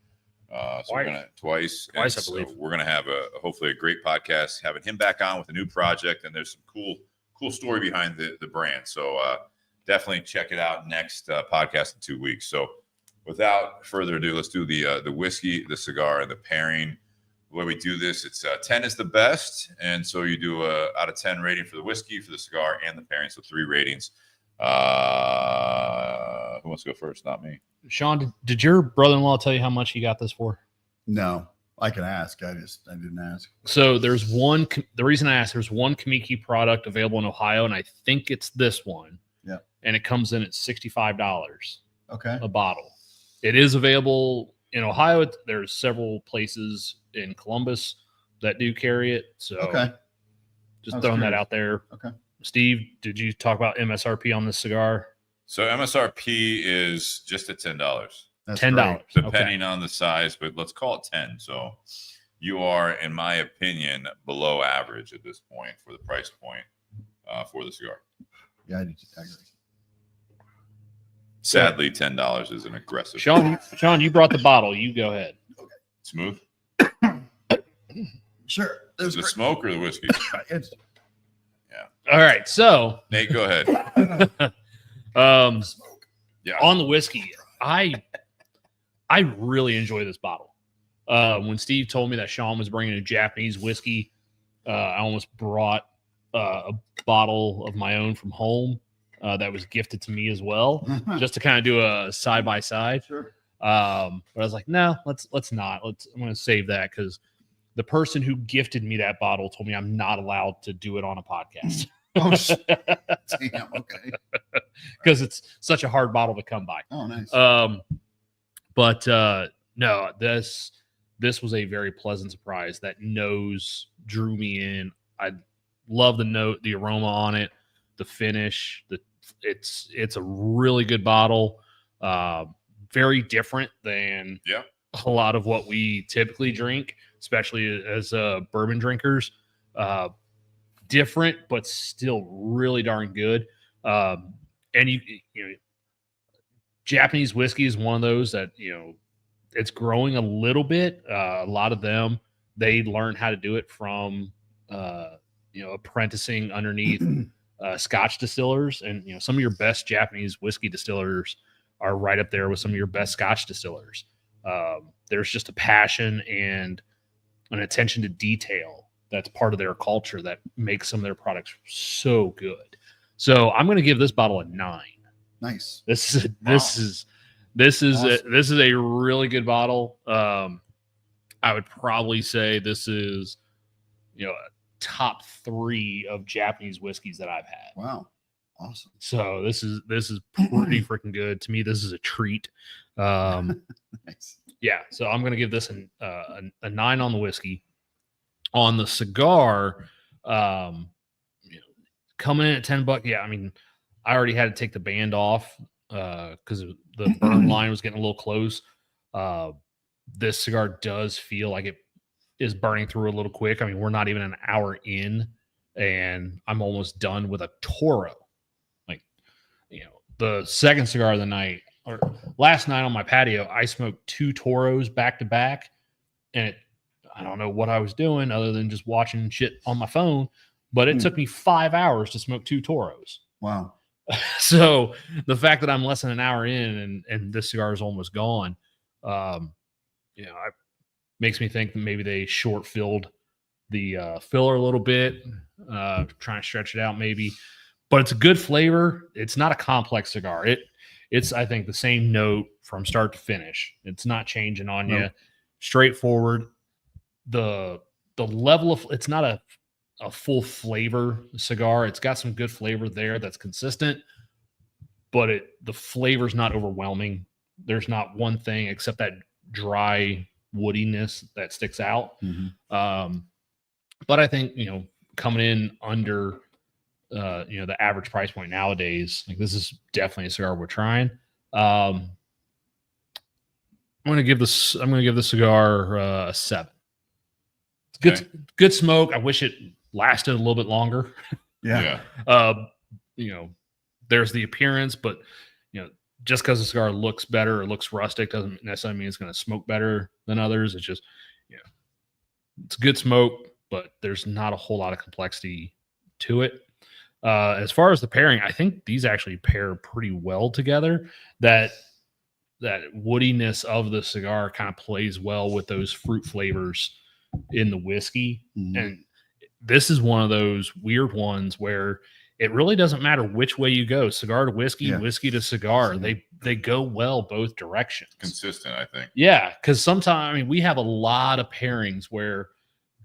So we're going to twice, I so believe. we're going to have hopefully a great podcast, having him back on with a new project. And there's some cool story behind the brand. So definitely check it out next podcast in 2 weeks. So without further ado, let's do the whiskey, the cigar, and the pairing. The way we do this, it's 10 is the best. And so you do a out of 10 rating for the whiskey, for the cigar, and the pairing. So 3 ratings. Who wants to go first? Not me. Shawn, did your brother-in-law tell you how much he got this for? No, I can ask. I didn't ask. So there's one. The reason I asked, there's one Kamiki product available in Ohio, and I think it's this one. Yeah. And it comes in at $65 Okay. a bottle. It is available in Ohio. There's several places in Columbus that do carry it. So Okay. just I was throwing that curious. out there. Okay. Steve, did you talk about MSRP on this cigar? So MSRP is just at $10, That's $10. great. depending on the size, but let's call it 10. So you are, in my opinion, below average at this point for the price point for the cigar. Yeah, I agree. Sadly, $10 is an aggressive. Shawn, you brought the bottle. You go ahead. Smooth. Sure. It Is was the great. smoke or the whiskey? It's, All right. So Nate, go ahead. Yeah. on the whiskey, I really enjoy this bottle. When Steve told me that Shawn was bringing a Japanese whiskey, I almost brought a bottle of my own from home that was gifted to me as well, just to kind of do a side by side. sure. But I was like, no, let's not. I'm going to save that because the person who gifted me that bottle told me I'm not allowed to do it on a podcast Oh, damn. Okay. because it's such a hard bottle to come by. Oh, nice. But no, this was a very pleasant surprise. That nose drew me in. I love the note, the aroma on it, the finish. It's a really good bottle. Very different than a lot of what we typically drink, especially as bourbon drinkers. Different, but still really darn good. And you know, Japanese whiskey is one of those that, it's growing a little bit. A lot of them, they learn how to do it from, apprenticing underneath Scotch distillers. And, some of your best Japanese whiskey distillers are right up there with some of your best Scotch distillers. There's just a passion and an attention to detail that's part of their culture that makes some of their products so good. So I'm going to give this bottle a 9. Nice. This is Awesome. a really good bottle. I would probably say this is, a top 3 of Japanese whiskeys that I've had. Wow. Awesome. So this is pretty freaking good. To me, this is a treat. Nice. Yeah. So I'm going to give this a 9 on the whiskey. On the cigar, coming in at $10. Yeah. I mean, I already had to take the band off because the burn line was getting a little close. This cigar does feel like it is burning through a little quick. I mean, we're not even an hour in and I'm almost done with a Toro. Like, the second cigar of the night or last night on my patio, I smoked 2 Toros back to back and I don't know what I was doing other than just watching shit on my phone, but it took me 5 hours to smoke 2 Toros. Wow. So the fact that I'm less than an hour in and this cigar is almost gone, it makes me think that maybe they short filled the filler a little bit, trying to stretch it out maybe, but it's a good flavor. It's not a complex cigar. It's, I think, the same note from start to finish. It's not changing on you. straightforward. The level of it's not a full flavor cigar. It's got some good flavor there that's consistent, but the flavor's not overwhelming. There's not one thing except that dry woodiness that sticks out. Mm-hmm. But I think, coming in under the average price point nowadays, like, this is definitely a cigar we're trying. I'm gonna give this cigar a 7. It's good smoke. I wish it lasted a little bit longer. Yeah. There's the appearance, but just because the cigar looks better or looks rustic doesn't necessarily mean it's going to smoke better than others. It's just, it's good smoke, but there's not a whole lot of complexity to it. As far as the pairing, I think these actually pair pretty well together. That woodiness of the cigar kind of plays well with those fruit flavors in the whiskey. Mm-hmm. And this is one of those weird ones where it really doesn't matter which way you go, cigar to whiskey, whiskey to cigar. They go well both directions. Consistent, I think. Yeah, because sometimes, we have a lot of pairings where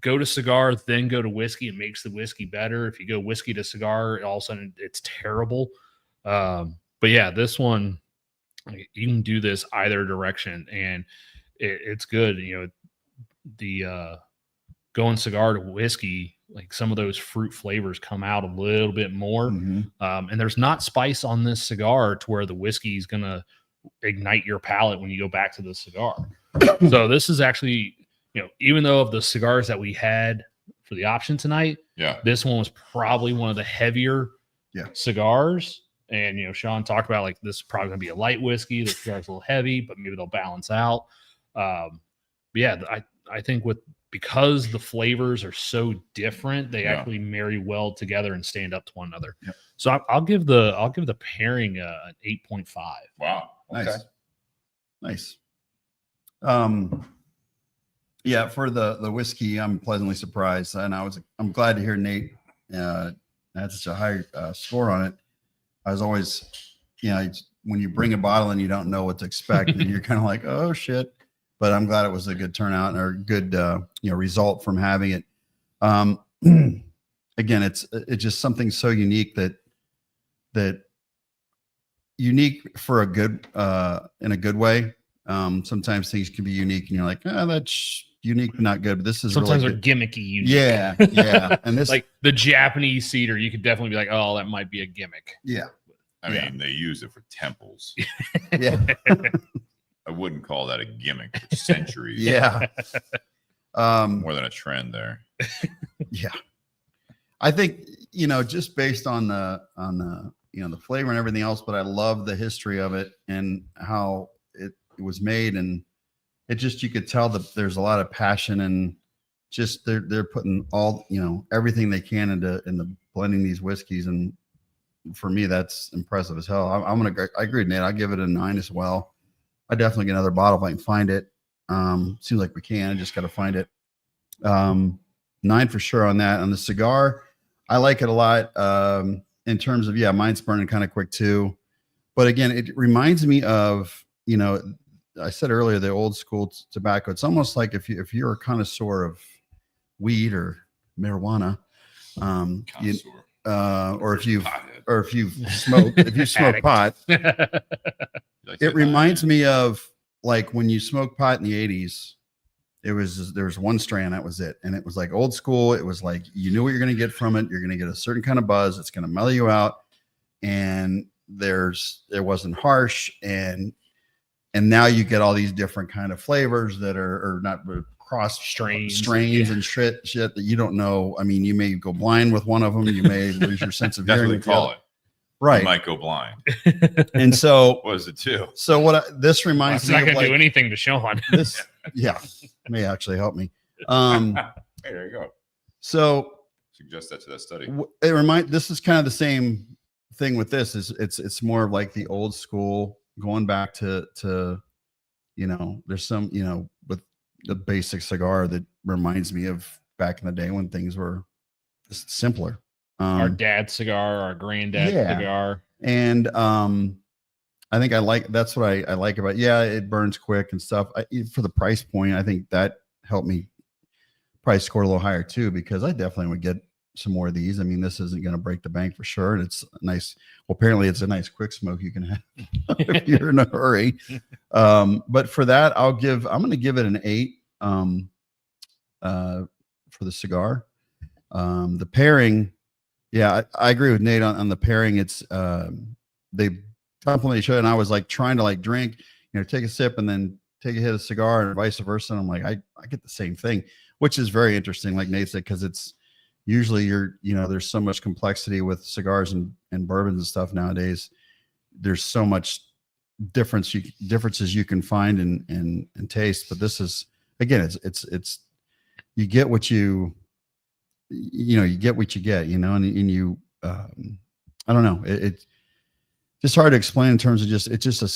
go to cigar, then go to whiskey. It makes the whiskey better. If you go whiskey to cigar, all of a sudden it's terrible. But yeah, this one, you can do this either direction, and it's good. The going cigar to whiskey, like, some of those fruit flavors come out a little bit more. Mm-hmm. And there's not spice on this cigar to where the whiskey is going to ignite your palate when you go back to the cigar. So this is actually, even though of the cigars that we had for the option tonight, this one was probably one of the heavier cigars. And, Shawn talked about, like, this is probably going to be a light whiskey. The cigar's a little heavy, but maybe they'll balance out. But yeah, I think because the flavors are so different, they actually marry well together and stand up to one another. Yep. So I'll give the pairing an 8.5. Wow. Okay. Nice. Yeah, for the whiskey, I'm pleasantly surprised, and I'm glad to hear Nate had such a high score on it. I was always, when you bring a bottle and you don't know what to expect, and you're kind of like, oh shit. But I'm glad it was a good turnout or a good result from having it. Again, it's just something so unique that unique for a good in a good way. Sometimes things can be unique, and you're like, that's unique but not good. But this is sometimes really they're gimmicky unique. Yeah. And this, like the Japanese cedar, you could definitely be like, oh, that might be a gimmick. Yeah. I mean, they use it for temples. Yeah. I wouldn't call that a gimmick for centuries. Yeah. More than a trend there. Yeah. I think, just based on the the flavor and everything else, but I love the history of it and how it was made, and it just, you could tell that there's a lot of passion, and just they're putting all, everything they can into blending these whiskeys. And for me, that's impressive as hell. I agree, Nate. I'll give it a 9 as well. I definitely get another bottle if I can find it. Seems like we can. I just got to find it. 9 for sure on that. On the cigar, I like it a lot. In terms of, mine's burning kind of quick too. But again, it reminds me of, I said earlier, the old school tobacco. It's almost like if you're a connoisseur of weed or marijuana, or if you smoke pot, it reminds me of, like, when you smoke pot in the 80s. There was one strand, that was it. And it was like old school. It was like, you knew what you're going to get from it. You're going to get a certain kind of buzz. It's going to mellow you out. And it wasn't harsh. And now you get all these different kind of flavors that are not cross strains and shit that you don't know. I mean, you may go blind with one of them. You may lose your sense of hearing. Call it. Right. You might go blind. And so what is it too? So this reminds me of, like, do anything to Shawn. This, may actually help me. Hey, there you go. So suggest that to that study. This is kind of the same thing with this. It's more of like the old school, going back to there's some, with the basic cigar that reminds me of back in the day when things were just simpler. Our dad's cigar, our granddad's cigar. And I think that's what I like about. Yeah, it burns quick and stuff. For the price point, I think that helped me price score a little higher too, because I definitely would get some more of these. I mean, this isn't going to break the bank for sure, and it's nice. Well, apparently, it's a nice quick smoke you can have if you're in a hurry. But for that, I'm going to give it an 8 for the cigar. The pairing, yeah, I agree with Nate on the pairing. It's they complement each other, and I was like trying to like drink, take a sip and then take a hit of cigar and vice versa. And I'm like, I get the same thing, which is very interesting, like Nate said, because it's usually there's so much complexity with cigars and bourbons and stuff nowadays. There's so much differences you can find in taste, but this is, again, it's you get what you get, and you I don't know, it's just hard to explain in terms of it's just a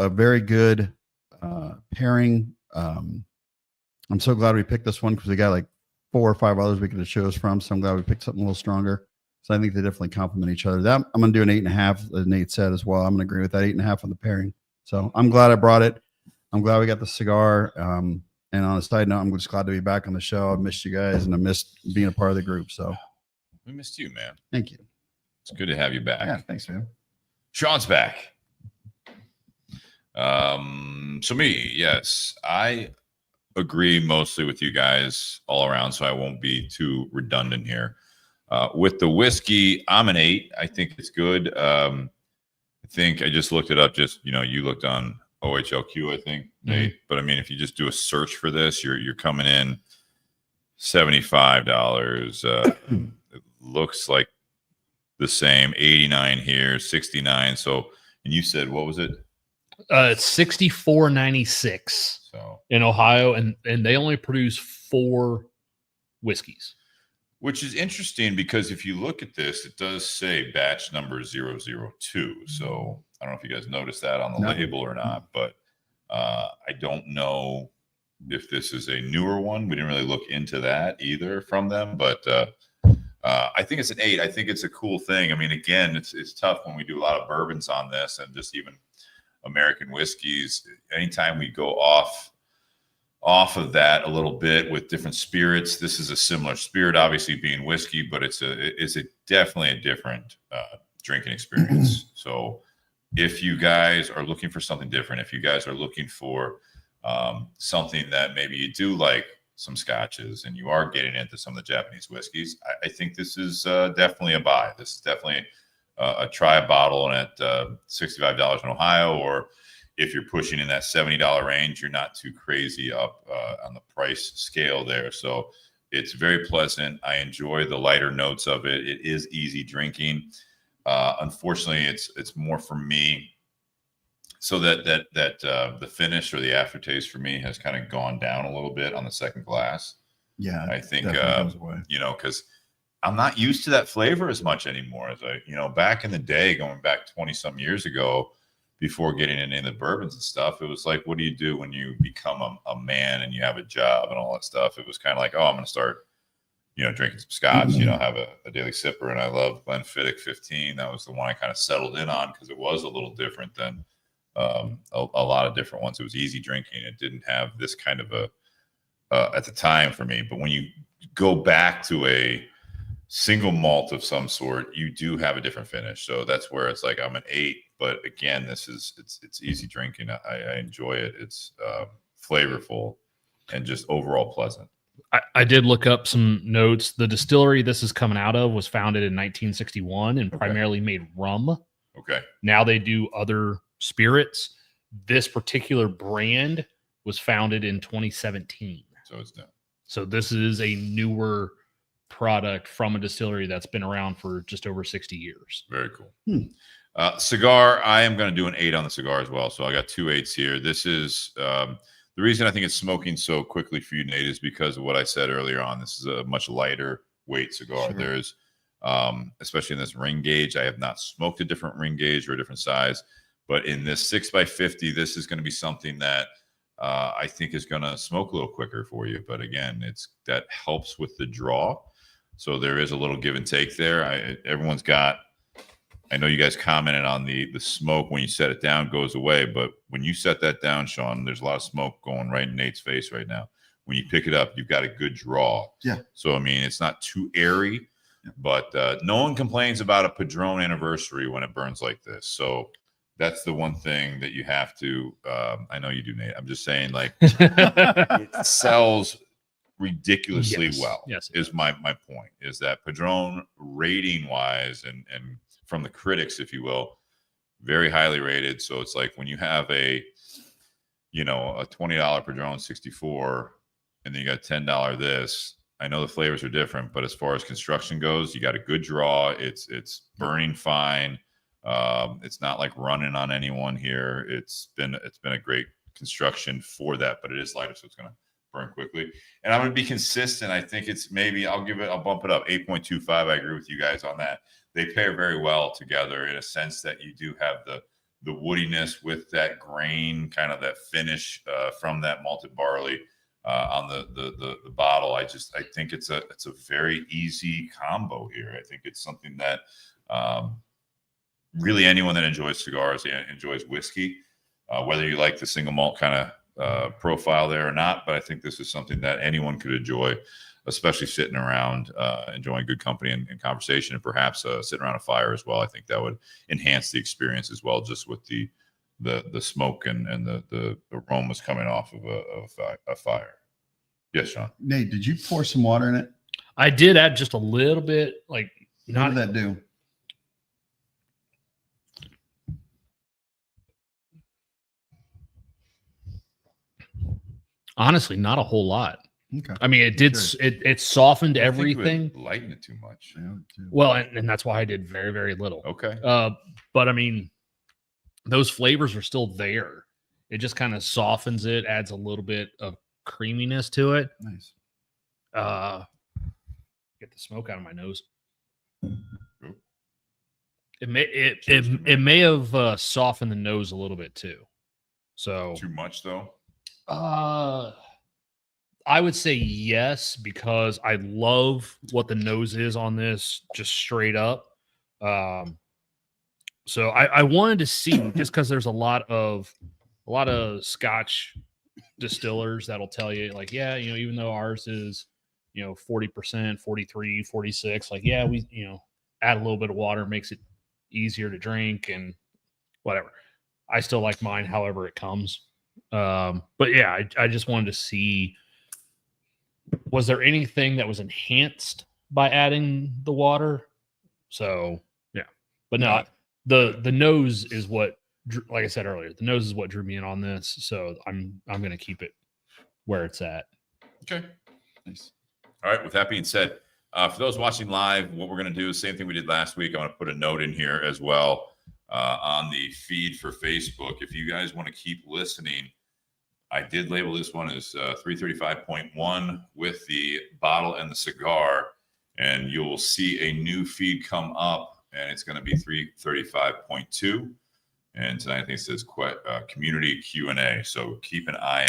very good pairing. I'm so glad we picked this one because we got like 4 or 5 others we could have chose from. So I'm glad we picked something a little stronger. So I think they definitely complement each other. That I'm going to do an 8.5, as Nate said as well. I'm going to agree with that 8.5 on the pairing. So I'm glad I brought it. I'm glad we got the cigar. And on a side note, I'm just glad to be back on the show. I missed you guys and I missed being a part of the group. So we missed you, man. Thank you. It's good to have you back. Yeah, thanks, man. Shawn's back. So me, yes, I agree mostly with you guys all around, so I won't be too redundant here. With the whiskey, I'm an 8. I think it's good. I think I just looked it up. You looked on OHLQ, I think, Nate. Mm-hmm. But I mean, if you just do a search for this, you're coming in $75. It looks like the same. 89 here, 69. So, and you said, what was it? It's $64.96 in Ohio, and they only produce 4 whiskeys. Which is interesting because if you look at this, it does say batch number 002. So I don't know if you guys noticed that on the label or not, but I don't know if this is a newer one. We didn't really look into that either from them, but I think it's an 8. I think it's a cool thing. I mean, again, it's tough when we do a lot of bourbons on this and just even American whiskeys. Anytime we go off of that a little bit with different spirits, this is a similar spirit, obviously being whiskey, but it's definitely a different drinking experience. So if you guys are looking for something different, if you guys are looking for something that maybe you do like some scotches and you are getting into some of the Japanese whiskeys, I think this is definitely a buy. This is definitely a try a bottle, and at $65 in Ohio, or if you're pushing in that $70 range, you're not too crazy up on the price scale there. So it's very pleasant. I enjoy the lighter notes of it. It is easy drinking. Unfortunately, it's more for me. So that the finish or the aftertaste for me has kind of gone down a little bit on the second glass. Yeah, I think because I'm not used to that flavor as much anymore as back in the day, going back 20 some years ago, before getting into the bourbons and stuff. It was like, what do you do when you become a man and you have a job and all that stuff? It was kind of like, I'm going to start, drinking some scotch, have a daily sipper. And I love Glenfiddich 15. That was the one I kind of settled in on because it was a little different than a lot of different ones. It was easy drinking. It didn't have this kind of at the time for me. But when you go back to a single malt of some sort, you do have a different finish. So that's where it's like I'm an 8. But again, it's easy drinking. I enjoy it. It's flavorful and just overall pleasant. I did look up some notes. The distillery this is coming out of was founded in 1961 and primarily made rum. Okay. Now they do other spirits. This particular brand was founded in 2017. So it's done. So this is a newer product from a distillery that's been around for just over 60 years. Very cool. Cigar, I am going to do an 8 on the cigar as well. So I got 2 8s here. This is the reason I think it's smoking so quickly for you, Nate, is because of what I said earlier on. This is a much lighter weight cigar. Sure. There's, especially in this ring gauge, I have not smoked a different ring gauge or a different size, but in this 6x50, this is going to be something that I think is going to smoke a little quicker for you. But again, that helps with the draw. So there is a little give and take there. Everyone's got I know you guys commented on the smoke when you set it down goes away, but when you set that down, Shawn, there's a lot of smoke going right in Nate's face right now. When you pick it up, you've got a good draw. Yeah. So, I mean, it's not too airy, but no one complains about a Padron anniversary when it burns like this. So that's the one thing that you have to, I know you do, Nate. I'm just saying, like, it sells ridiculously well. Yes, is my point, is that Padron rating wise and from the critics, if you will, very highly rated. So it's like when you have a $20 Padron 64 and then you got $10 this, I know the flavors are different, but as far as construction goes, you got a good draw. It's burning fine. It's not like running on anyone here. It's been a great construction for that, but it is lighter, so it's going to burn quickly. And I'm going to be consistent. I think it's maybe I'll bump it up 8.25. I agree with you guys on that. They pair very well together in a sense that you do have the woodiness with that grain, kind of that finish from that malted barley on the bottle. I think it's a very easy combo here. I think it's something that really anyone that enjoys cigars enjoys whiskey, whether you like the single malt kind of profile there or not. But I think this is something that anyone could enjoy, especially sitting around enjoying good company and conversation, and perhaps sitting around a fire as well. I think that would enhance the experience as well, just with the smoke and the aromas coming off of a fire. Yes, Shawn. Nate, did you pour some water in it? I did add just a little bit, like What not did that do? honestly, not a whole lot. Okay. I mean, it did. Sure. It softened I think you would everything. lighten it too much. Yeah, too. Well, and that's why I did very, very little. Okay. But I mean, those flavors are still there. It just kind of softens it, adds a little bit of creaminess to it. Nice. Get the smoke out of my nose. It may have softened the nose a little bit too. So Too much though. I would say yes, because I love what the nose is on this, just straight up. So I wanted to see, just because there's a lot of Scotch distillers that'll tell you, like, yeah, even though ours is 40%, 43, 46, like, yeah, we add a little bit of water, makes it easier to drink and whatever. I still like mine however it comes. But yeah, I just wanted to see, was there anything that was enhanced by adding the water? So yeah, but no, the nose is what, like I said earlier, the nose is what drew me in on this. So I'm going to keep it where it's at. Okay. Nice. All right. With that being said, for those watching live, what we're going to do is the same thing we did last week. I'm going to put a note in here as well on the feed for Facebook. If you guys want to keep listening, I did label this one as 335.1 with the bottle and the cigar, and you'll see a new feed come up, and it's going to be 335.2. And tonight I think it says community Q&A. So keep an eye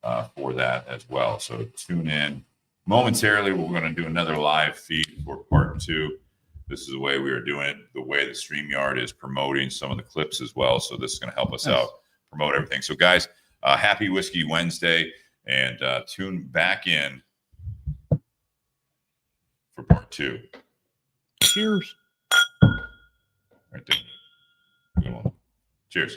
out for that as well. So tune in momentarily. We're going to do another live feed for part 2. This is the way we are doing it, the way the StreamYard is promoting some of the clips as well. So this is going to help us out, promote everything. So guys, happy Whiskey Wednesday, and tune back in for part 2. Cheers. Right there. Good one. Cheers.